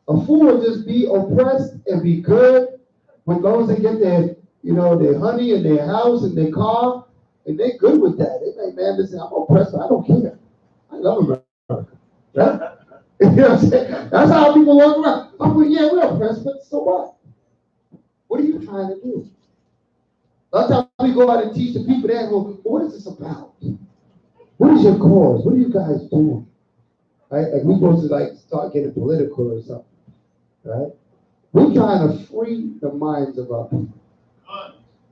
A fool would just be oppressed and be good when those that get their, their honey and their house and their car, and they're good with that. They're like, man, listen, I'm oppressed, but I don't care. I love America. Right? You know what I'm saying? That's how people walk around. Yeah, we're oppressed, but so what? What are you trying to do? A lot of times we go out and teach the people that, well, what is this about? What is your cause? What are you guys doing? Right? Like we're supposed to like start getting political or something. Right? We're trying to free the minds of our people.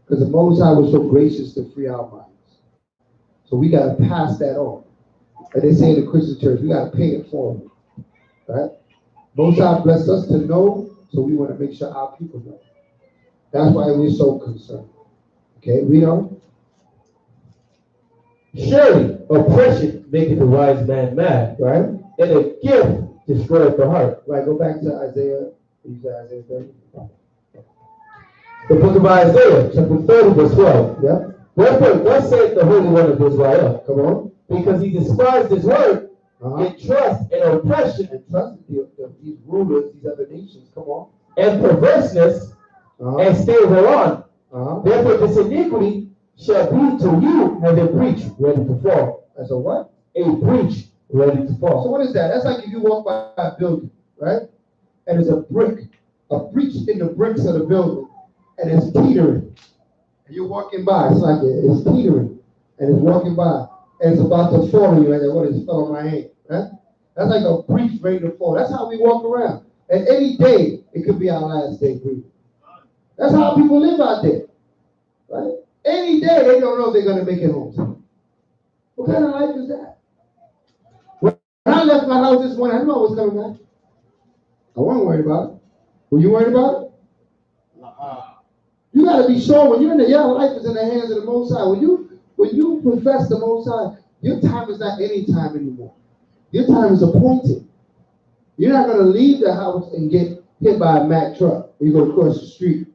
Because the Most High was so gracious to free our minds. So we got to pass that on. And they say in the Christian church, we got to pay it forward. Right? Most High blessed us to know, so we want to make sure our people know. That's why we're so concerned. Okay, read on. Surely oppression maketh the wise man mad, Right? and a gift destroyeth the heart. Right, go back to Isaiah. You said Isaiah 30? The book of Isaiah, chapter 30, verse 12. Yeah? Wherefore, thus saith the Holy One of Israel, Come on. because he despised his word, in trust and oppression, And trust these rulers, these other nations. Come on. and perverseness, and stay thereon. Therefore, this iniquity shall be to you as a breach ready to fall. As a what? A breach ready to So fall. what is that? That's like if you walk by a building, right? And there's a breach in the bricks of the building, and it's teetering. And you're walking by, it's like it's teetering, and it's walking by, and it's about to fall on you, and what is fell on my hand, right? That's like a breach ready to fall. That's how we walk around. And any day, it could be our last day breathing. That's how people live out there, right? Any day, they don't know if they're going to make it home. What kind of life is that? When I left my house this morning, I knew I was coming back. I wasn't worried about it. Were you worried about it? You got to be sure when you're in the, your life is in the hands of the Most High. When you profess the Most High, your time is not any time anymore. Your time is appointed. You're not going to leave the house and get hit by a Mack truck. You go across the street.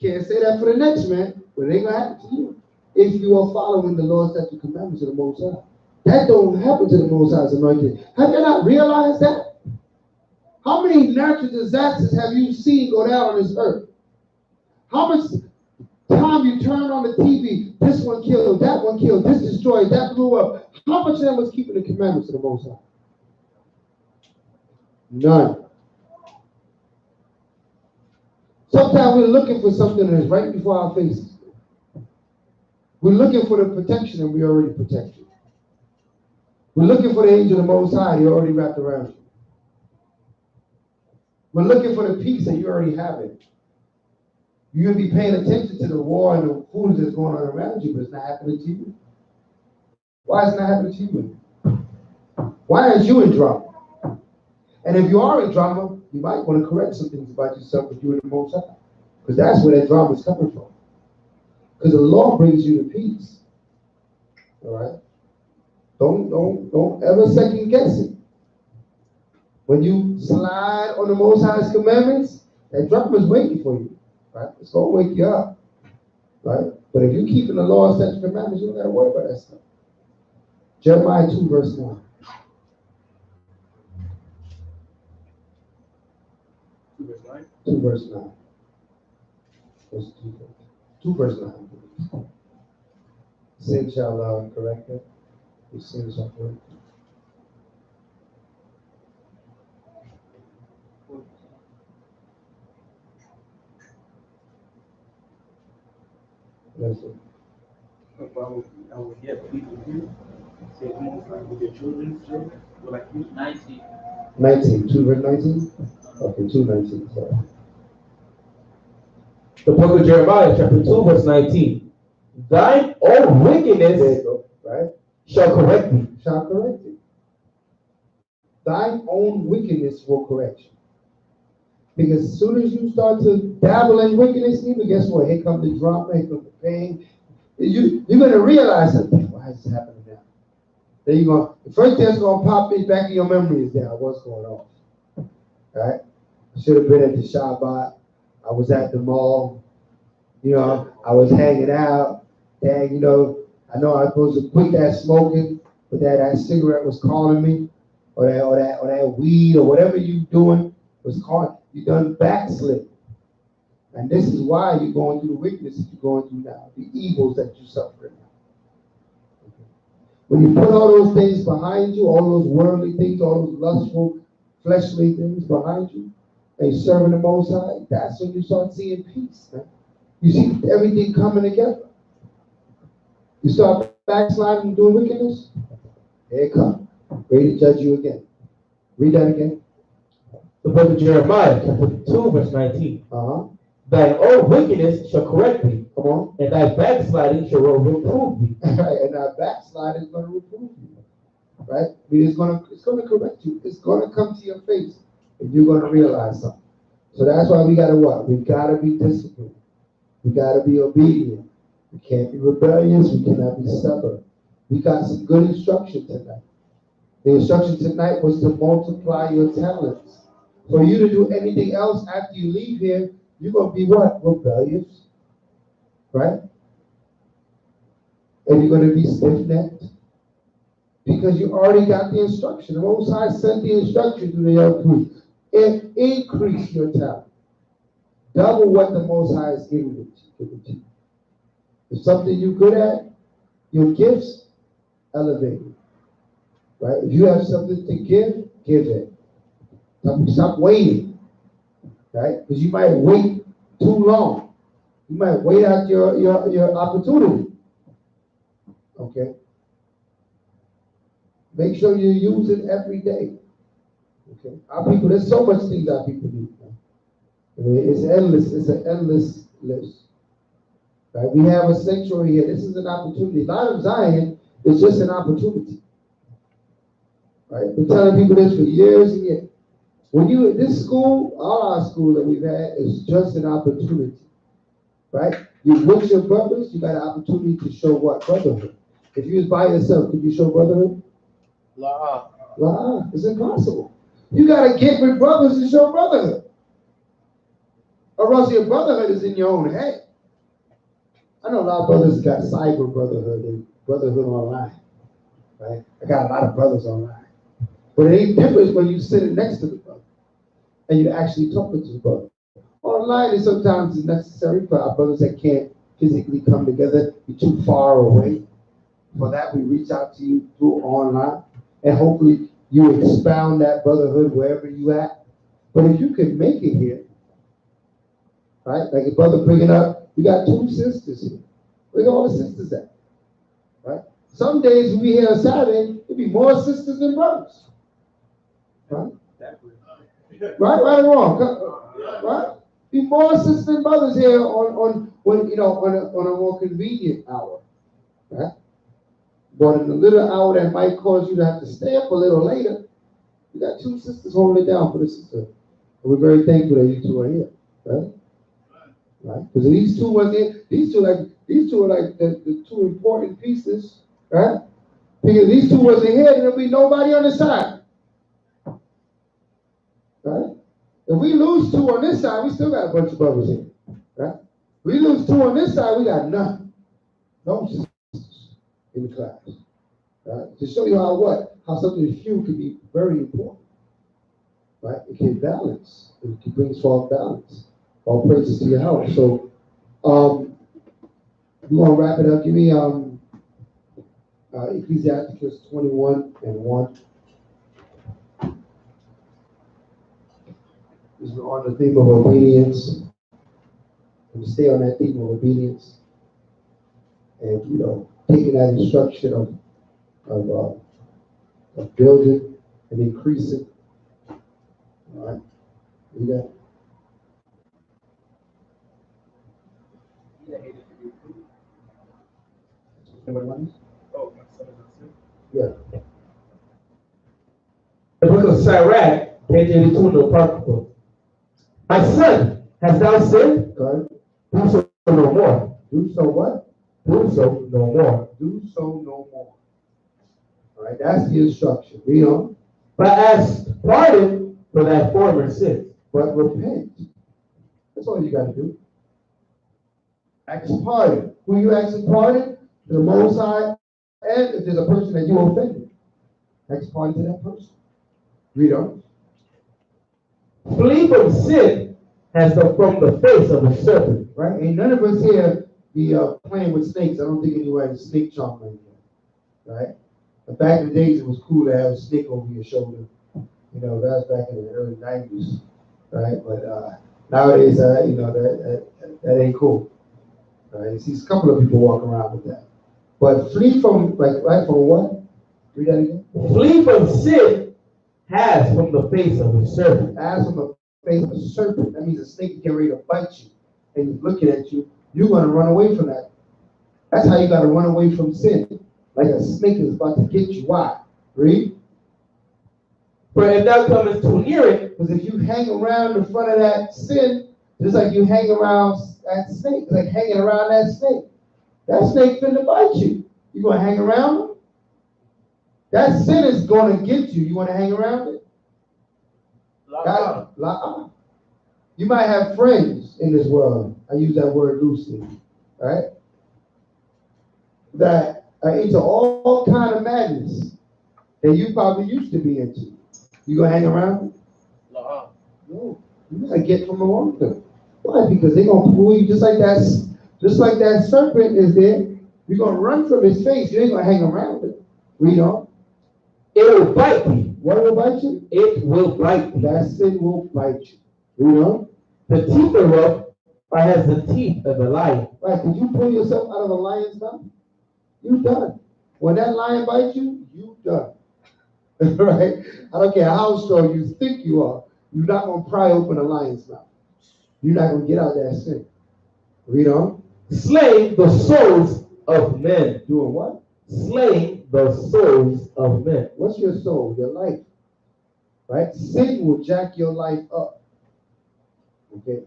Can't say that for the next man, but it ain't going to happen to you if you are following the laws, statutes, and commandments of the Most High. That don't happen to the Most High's anointed. Have you not realized that? How many natural disasters have you seen go down on this earth? How much time you turn on the TV, this one killed, that one killed, this destroyed, that blew up. How much of that was keeping the commandments of the Most High? None. Sometimes we're looking for something that is right before our faces. We're looking for the protection and we already protected. We're looking for the angel of the Most High, he already wrapped around you. We're looking for the peace that you already have it. You're going to be paying attention to the war and the fools that's going on around you, but it's not happening to you. Why is it not happening to you? Why are you in drama? And if you are in drama, you might want to correct some things about yourself with you and the Most High. Because that's where that drama is coming from. Because the law brings you to peace. All right? Don't ever second guess it. When you slide on the Most High's commandments, that drama is waiting for you. Right? It's going to wake you up. Right? But if you're keeping the law, statutes, and commandments, you don't got to worry about that stuff. Jeremiah 2, verse 9. 2 verse 9. 2 verse 9. 2 verse 9. Sin shall correct it. Your sin shall correct it. That's it. I will get people here. Say, come on, like with your children, we're like you. 19. 19. 2 verse 19? Okay, 2:19. Sorry. The book of Jeremiah, chapter 2, verse 19. Thine own There wickedness you go. Right? shall correct thee. Shall correct it. Thine own wickedness will correct you. Because as soon as you start to dabble in wickedness, even guess what? Here comes the drama, here comes the pain. You're going to realize something. Why is this happening now? Then you're going, the first thing that's going to pop in back in your memory is that what's going on. Right? I should have been at the Shabbat. I was at the mall. You know, I was hanging out. Dang, you know I was supposed to quit that smoking, but that cigarette was calling me, or that weed or whatever you doing was calling. You done backslid. And this is why you're going through the wickedness that you're going through now, the evils that you suffer now. Okay. When you put all those things behind you, all those worldly things, all those lustful, fleshly things behind you, and you're serving the Most High, that's when you start seeing peace, man. You see everything coming together. You start backsliding and doing wickedness, here it comes. Ready to judge you again. Read that again. The book of Jeremiah, chapter 2, verse 19. Thy own wickedness shall correct thee. Come on. And thy backsliding shall reprove thee. Right, and our backsliding is going to reprove you. Right? It's going to correct you. It's going to come to your face, and you're going to realize something. So that's why we got to what? We got to be disciplined. We got to be obedient. We can't be rebellious. We cannot be stubborn. We got some good instruction tonight. The instruction tonight was to multiply your talents. For you to do anything else after you leave here, you're going to be what? Rebellious. Right? And you're going to be stiff-necked. Because you already got the instruction. The Most High sent the instruction to the young priest. And increase your talent. Double what the Most High has given you. If something you're good at, your gifts, elevate it. Right? If you have something to give it. Stop waiting. Right? Because you might wait too long. You might wait out your opportunity. Okay? Make sure you use it every day. Okay? Our people, there's so much things our people do. I mean, it's endless. It's an endless list. Right? We have a sanctuary here. This is an opportunity. Mount of Zion is just an opportunity. Right? We're telling people this for years and years. This school, all our schools that we've had, is just an opportunity. Right? You with your brothers, you got an opportunity to show what? Brotherhood. If you was by yourself, could you show brotherhood? It's impossible. You got to get with brothers to show brotherhood. Or else your brotherhood is in your own head. I know a lot of brothers got cyber brotherhood and brotherhood online. Right? I got a lot of brothers online. But it ain't different when you sitting next to the brother and you actually talking to the brother. Online is sometimes necessary for our brothers that can't physically come together, be too far away. For that, we reach out to you through online, and hopefully you expound that brotherhood wherever you at. But if you can make it here, right? Like your brother bringing up, you got 2 sisters here. Where all the sisters at? Right? Some days we here on Saturday, there'll be more sisters than brothers. Right? Right or wrong? Right? Be more sisters than brothers here on a more convenient hour. Right? But in a little hour that might cause you to have to stay up a little later, you got 2 sisters holding it down for the sister. And we're very thankful that you 2 are here. Right? Right? Because these two are like the 2 important pieces, right? Because these 2 wasn't here, there'll be nobody on the side. Right? If we lose 2 on this side, we still got a bunch of brothers here. Right? We lose 2 on this side, we got none. No sisters in the class. Right? To show you how something few can be very important. Right? It can balance. It can bring forth balance. All praises to your house. So we're gonna wrap it up. Give me Ecclesiasticus 21:1. This is on the theme of obedience. And stay on that theme of obedience. And taking that instruction of building and increasing. All right. You got it. Yeah. The book of Sirach, page 82, the apocryphal. My son, hast thou sinned? Go Do so no more. Do so what? Do so no more. Do so no more. All right, that's the instruction. Read on. But ask pardon for thy former sins. But repent. That's all you got to do. Ask pardon. Who you asking pardon? To the Most High. And if there's a person that you offended, ask pardon to that person. Read on. Flee from sin as from the face of a serpent. Right? Ain't none of us here be playing with snakes. I don't think anyone has a snake charm right here. Right? But back in the days, it was cool to have a snake over your shoulder. That was back in the early 90s. right? But nowadays, that ain't cool, right? You see a couple of people walking around with that. But flee from, right, from what? Read that again. Flee from sin as from the face of a serpent. As from the face of a serpent, that means a snake is getting ready to bite you, and he's looking at you. You're going to run away from that. That's how you got to run away from sin. Like a snake is about to get you. Why? Read. For if thou comest too near it, Because if you hang around in front of that sin, just like you hang around that snake, like hanging around that snake. That snake finna bite you. You gonna hang around him? That sin is gonna get you. You wanna hang around it? You might have friends in this world. I use that word loosely, right? That are into all kind of madness that you probably used to be into. You gonna hang around? No. You gotta get from among them. Why? Because they're gonna pull you just like that serpent is there. You're gonna run from his face. You ain't gonna hang around it. Read on. It will bite thee. What will bite you? It will bite thee. That sin will bite you. Read on. The teeth thereof are as the teeth of a lion. Right? Did you pull yourself out of a lion's mouth? You done. When that lion bites you, you done. Right? I don't care how strong you think you are. You're not going to pry open a lion's mouth. You're not going to get out of that sin. Read on. Slaying the souls of men. Doing what? Slaying the souls of men. What's your soul? Your life. Right? Sin will jack your life up. Okay?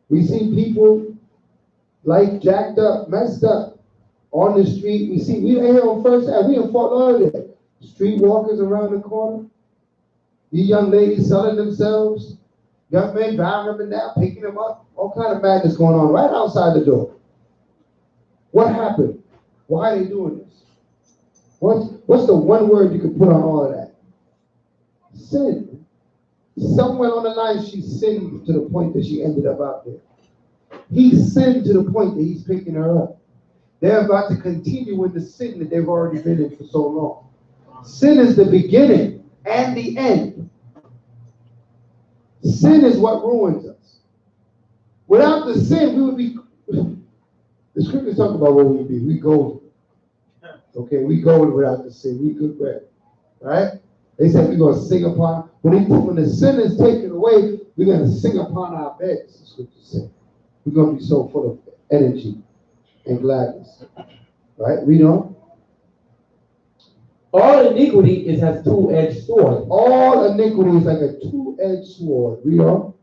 We see people like jacked up, messed up on the street. We ain't here on First Ave. We in Fort Lauderdale. Street walkers around the corner. These young ladies selling themselves. Young men driving up and down, picking them up. All kind of madness going on right outside the door. What happened? Why are they doing this? What's the one word you could put on all of that? Sin. Somewhere on the line, she sinned to the point that she ended up out there. He sinned to the point that he's picking her up. They're about to continue with the sin that they've already been in for so long. Sin is the beginning and the end. Sin is what ruins us. Without the sin, we would be. The scriptures talk about what we would be. We golden. Okay, we golden without the sin. We good bread. Right? They said we're going to sing upon. When the sin is taken away, we're going to sing upon our beds, the scriptures say. We're going to be so full of energy and gladness. Right? Read on. All iniquity is as two-edged sword. All iniquity is like a two-edged sword. Read on.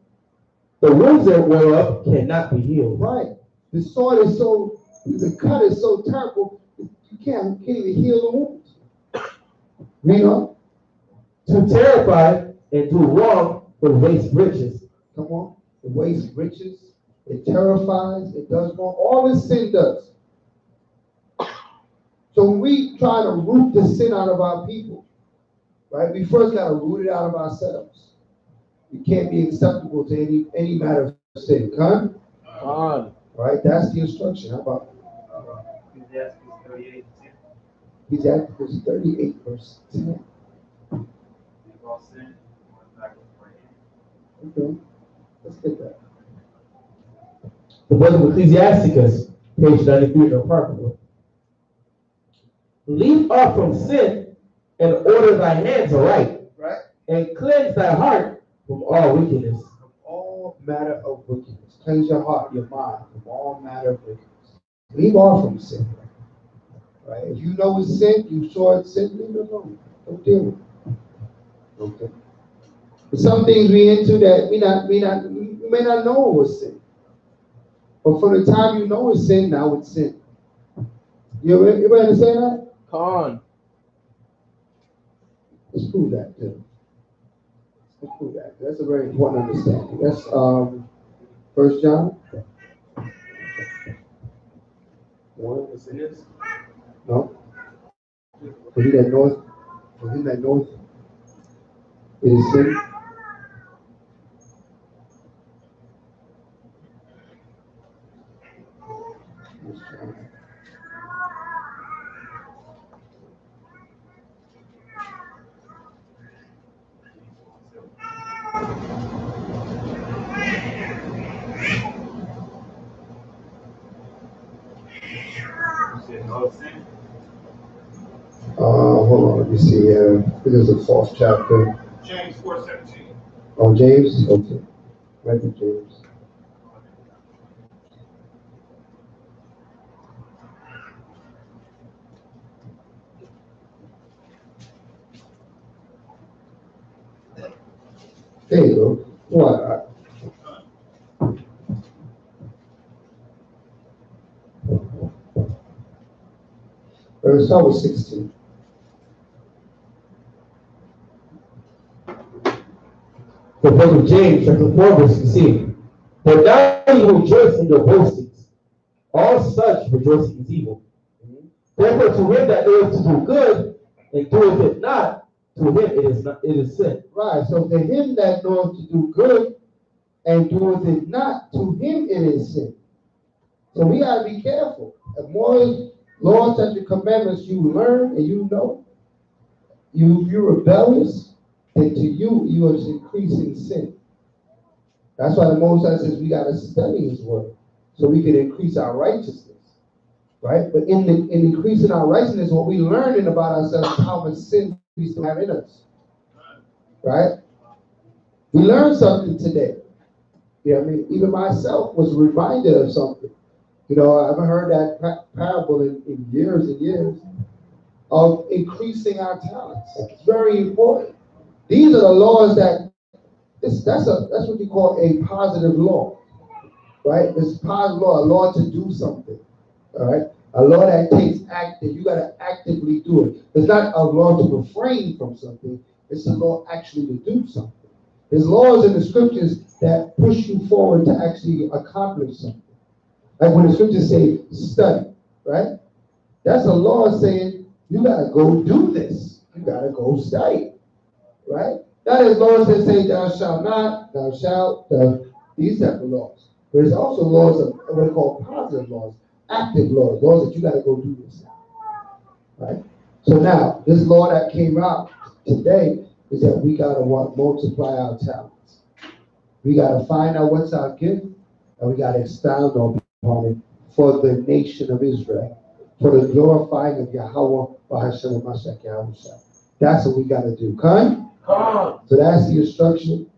The wounds whereof cannot be healed. Right. The sword is the cut is so terrible, you can't even heal the wounds. Read on. To terrify and do wrong will waste riches. Come on. It wastes riches. It terrifies. It does wrong. All this sin does. So when we try to root the sin out of our people, right, we first got to root it out of ourselves. We can't be acceptable to any matter of sin. Come on. Right? That's the instruction. How about Ecclesiastes 38:10. Ecclesiastes 38, verse 10. We've all sinned. Okay. Let's get that. The book of Ecclesiasticus, page 93 of the Apocrypha. Leave off from sin and order thy hands aright. Right? And cleanse thy heart from all wickedness. From all matter of wickedness. Cleanse your heart, your mind, from all matter of wickedness. Leave off from sin. Right? If you know it's sin, you saw it's sin, leave it alone. Don't deal with it. Okay. But some things we into that we may not know it was sin. But from the time you know it's sin, now it's sin. You ever understand that? Con. Let's prove that too. Let's prove that. That's a very important understanding. That's 1 John 1. What's in this? No. For he that knoweth, it is sin. hold on, let me see here. I think it's the 4th chapter. James 4:17. Oh, James? Okay. Right to James. There you go. What? Let's start with 16. The book of James, chapter 4, verse 16. But now you rejoice in your boastings. All such rejoicing is evil. Therefore, to him that knoweth to do good and doeth it not, to him it is sin. Right. So to him that knoweth to do good and doeth it not, to him it is sin. So we gotta be careful. The more laws, statutes, commandments you learn and you know, you're rebellious, and to you are increasing sin. That's why the Most High says we gotta study His word so we can increase our righteousness, right? But in increasing our righteousness, what we learning about ourselves is how much sin we still have in us, right? We learned something today. You know what I mean? Even myself was reminded of something. You know, I haven't heard that parable in years and years of increasing our talents. It's very important. These are the laws that's what we call a positive law, right? This positive law, a law to do something, all right? A law that takes active. You got to actively do it. It's not a law to refrain from something. It's a law actually to do something. There's laws in the scriptures that push you forward to actually accomplish something. Like when the scriptures say study, right? That's a law saying you got to go do this. You got to go study, right? That is laws that say thou shalt not, thou shalt, these type of laws. But there's also laws of what we call positive laws, active laws, laws that you got to go do this now, right? So now, this law that came out today is that we got to multiply our talents. We got to find out what's our gift, and we got to expound upon it for the nation of Israel, for the glorifying of Yahweh, Bahashem, Mashiach, Yahawashi. That's what we got to do. Come? So that's the instruction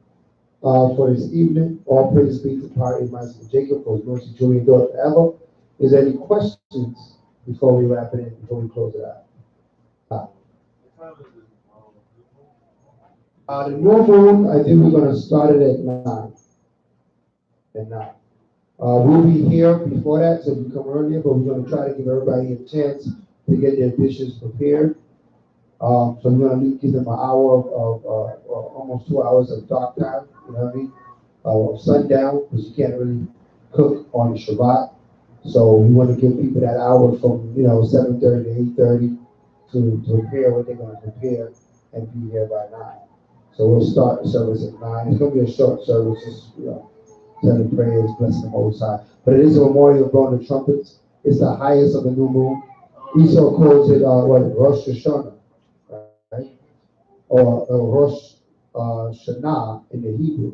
for this evening. All praise be to Party Master Jacob for his mercy, Julie, and daughter forever. Is there any questions before we wrap it in, before we close it out? The new moon, I think we're going to start it at 9. At 9. We'll be here before that, so you come earlier, but we're going to try to give everybody a chance to get their dishes prepared. So we're going to give them an hour of almost 2 hours of dark time, you know what I mean? Sundown, because you can't really cook on the Shabbat. So we want to give people that hour from, 7:30 to 8:30 to prepare what they're going to prepare and be here by 9. So we'll start the service at 9. It's going to be a short service, just, telling prayers, blessing the Most High. But it is a memorial of blowing the trumpets. It's the highest of the new moon. Esau calls it Rosh Hashanah, right? Or Rosh Hashanah in the Hebrew,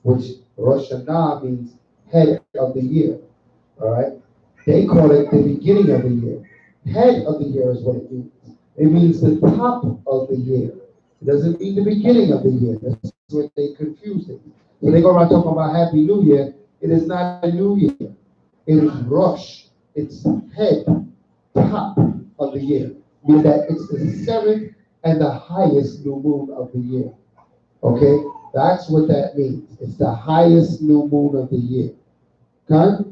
which Rosh Hashanah means head of the year. All right? They call it the beginning of the year. Head of the year is what it means. It means the top of the year. It doesn't mean the beginning of the year. That's what they confuse it. So they go around talking about Happy New Year. It is not a new year. It is Rosh. It's head, top of the year. Meaning that it's the 7th and the highest new moon of the year. Okay? That's what that means. It's the highest new moon of the year. Okay?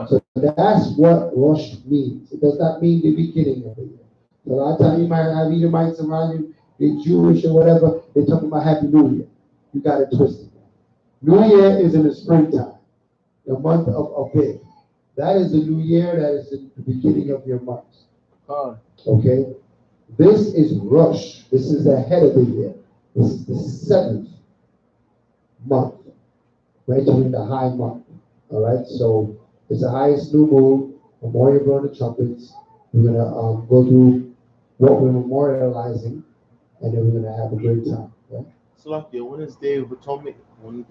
So that's what Rosh means. It does not mean the beginning of the year. So a lot of times you might have Edomites around you, they're Jewish or whatever, they're talking about Happy New Year. You got it twisted. New Year is in the springtime, the month of Abib. That is the new year, that is the beginning of your months. Okay? This is Rosh. This is the head of the year. This is the 7th month, right during the high month. All right? So it's the highest new moon, memorial blowing the trumpets. We're going to go through what we're memorializing, and then we're going to have a great time. Right? Salakia, when is Day of Atonement?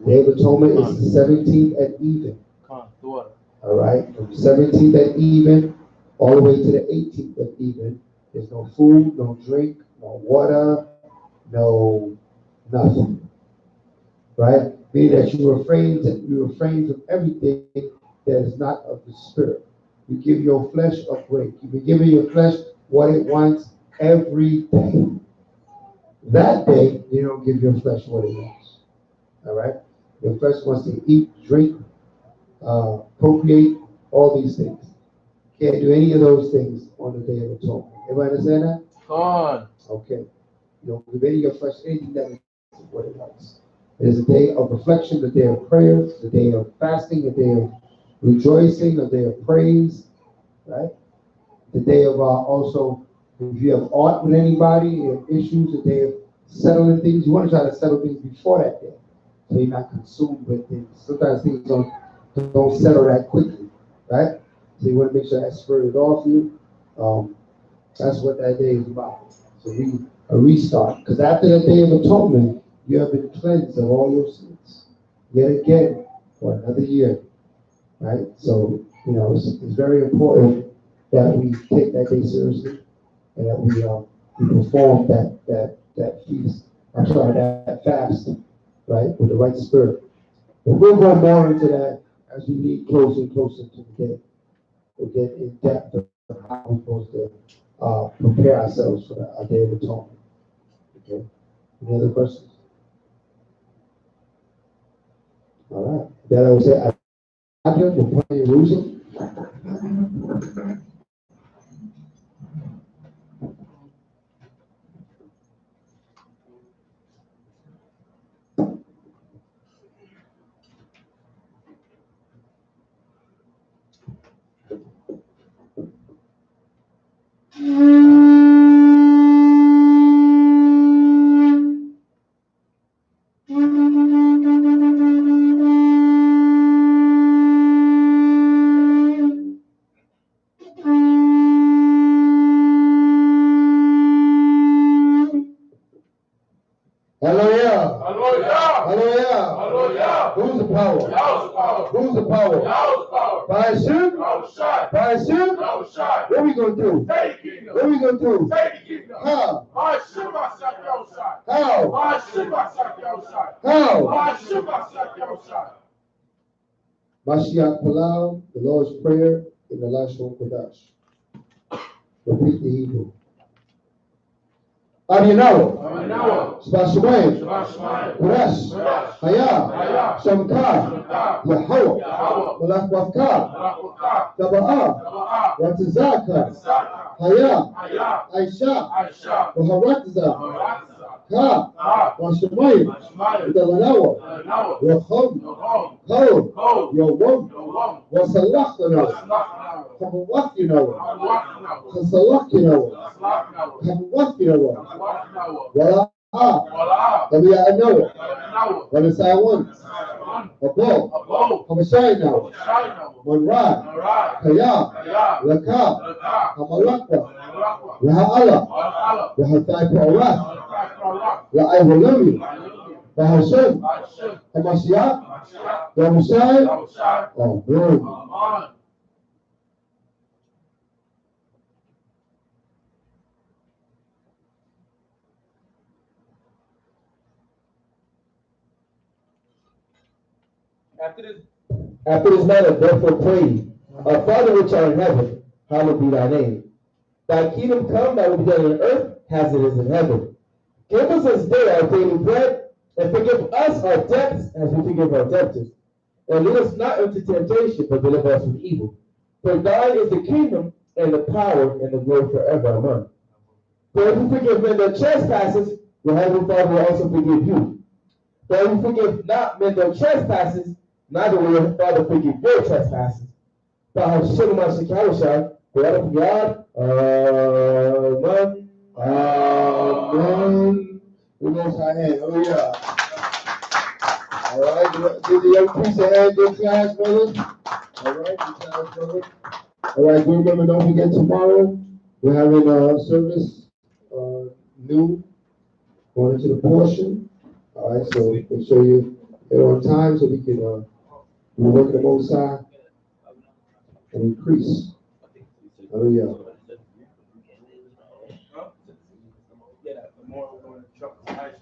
Day of Atonement is the 17th at even. All right, from 17th at even all the way to the 18th at even. There's no food, no drink, no water, no nothing. Right? Meaning that you refrain from everything that is not of the spirit. You give your flesh a break. You've been giving your flesh what it wants every day. That day, you don't give your flesh what it wants. All right? Your flesh wants to eat, drink, procreate, all these things. Can't do any of those things on the Day of Atonement. Everybody understand that? God. Okay. You don't give any of your flesh anything that is what it wants. It is a day of reflection, the day of prayer, the day of fasting, the day of rejoicing, the day of praise, right? The day of also, if you have aught with anybody, you have issues, the day of settling things. You want to try to settle things before that day, so you're not consumed with things. Sometimes things don't settle that quickly, right? So you want to make sure that spirit is off you. That's what that day is about. So a restart. Because after the Day of Atonement, you have been cleansed of all your sins. Yet again, for another year. Right? So, it's very important that we take that day seriously and that we perform that feast. I'm sorry, that fast, right? With the right spirit. But we'll go more into that as we lead closer and closer to the day. We'll get in depth of how we're supposed to prepare ourselves for our Day of Atonement. Okay. Any other questions? All right. Then I will say, I will pray in Jerusalem. Hallelujah. Hallelujah. Hallelujah. Who's the power? Who's the power? By Hashem? By Hashem? What are we going to do? What are we going to do? How? How? How? Mashiach Palau, the Lord's Prayer in the Lashon Kodash. Repeat the Hebrew. Adinawa, Shabbat Kodesh, Haya, Shamka, Yahawa, Malach Wafka, Taba'ah, Ratazaka, Haya, Aisha, Waharatza, Ka, Washamayim, Dalanawa, Yachom, Kol, Yawom, Wasalachana, Kabawakinawa, Kasalakinawa, Kabawakinawa, Wala, Wala Noah, Wala Sawan, Abo, Hamashai now, Manra, Kaya, Laka, Hamalakwa, Laha'ala, Lahatai Pa'arat, La'ayvalami, Lahashem, Hamashiach, Yahawashi, Amen. After this manner, therefore pray, our Father which art in heaven, hallowed be thy name. Thy kingdom come, thy will be done on earth, as it is in heaven. Give us this day our daily bread, and forgive us our debts, as we forgive our debtors. And lead us not into temptation, but deliver us from evil. For thine is the kingdom, and the power, and the glory forever. Amen. For if you forgive men their trespasses, your heavenly Father will also forgive you. But if you forgive not men their trespasses, neither will your Father forgive your trespasses. By Hashem Yahawashi, the word of God. Amen. Amen. We most high hand. Hallelujah. All right. Give the young priest a hand. Good class, brothers. All right. Good class, brothers. All right. Remember, don't forget tomorrow we're having a service new going into the portion. All right. So make sure you're on time so we can work the most high and increase. Hallelujah. truck high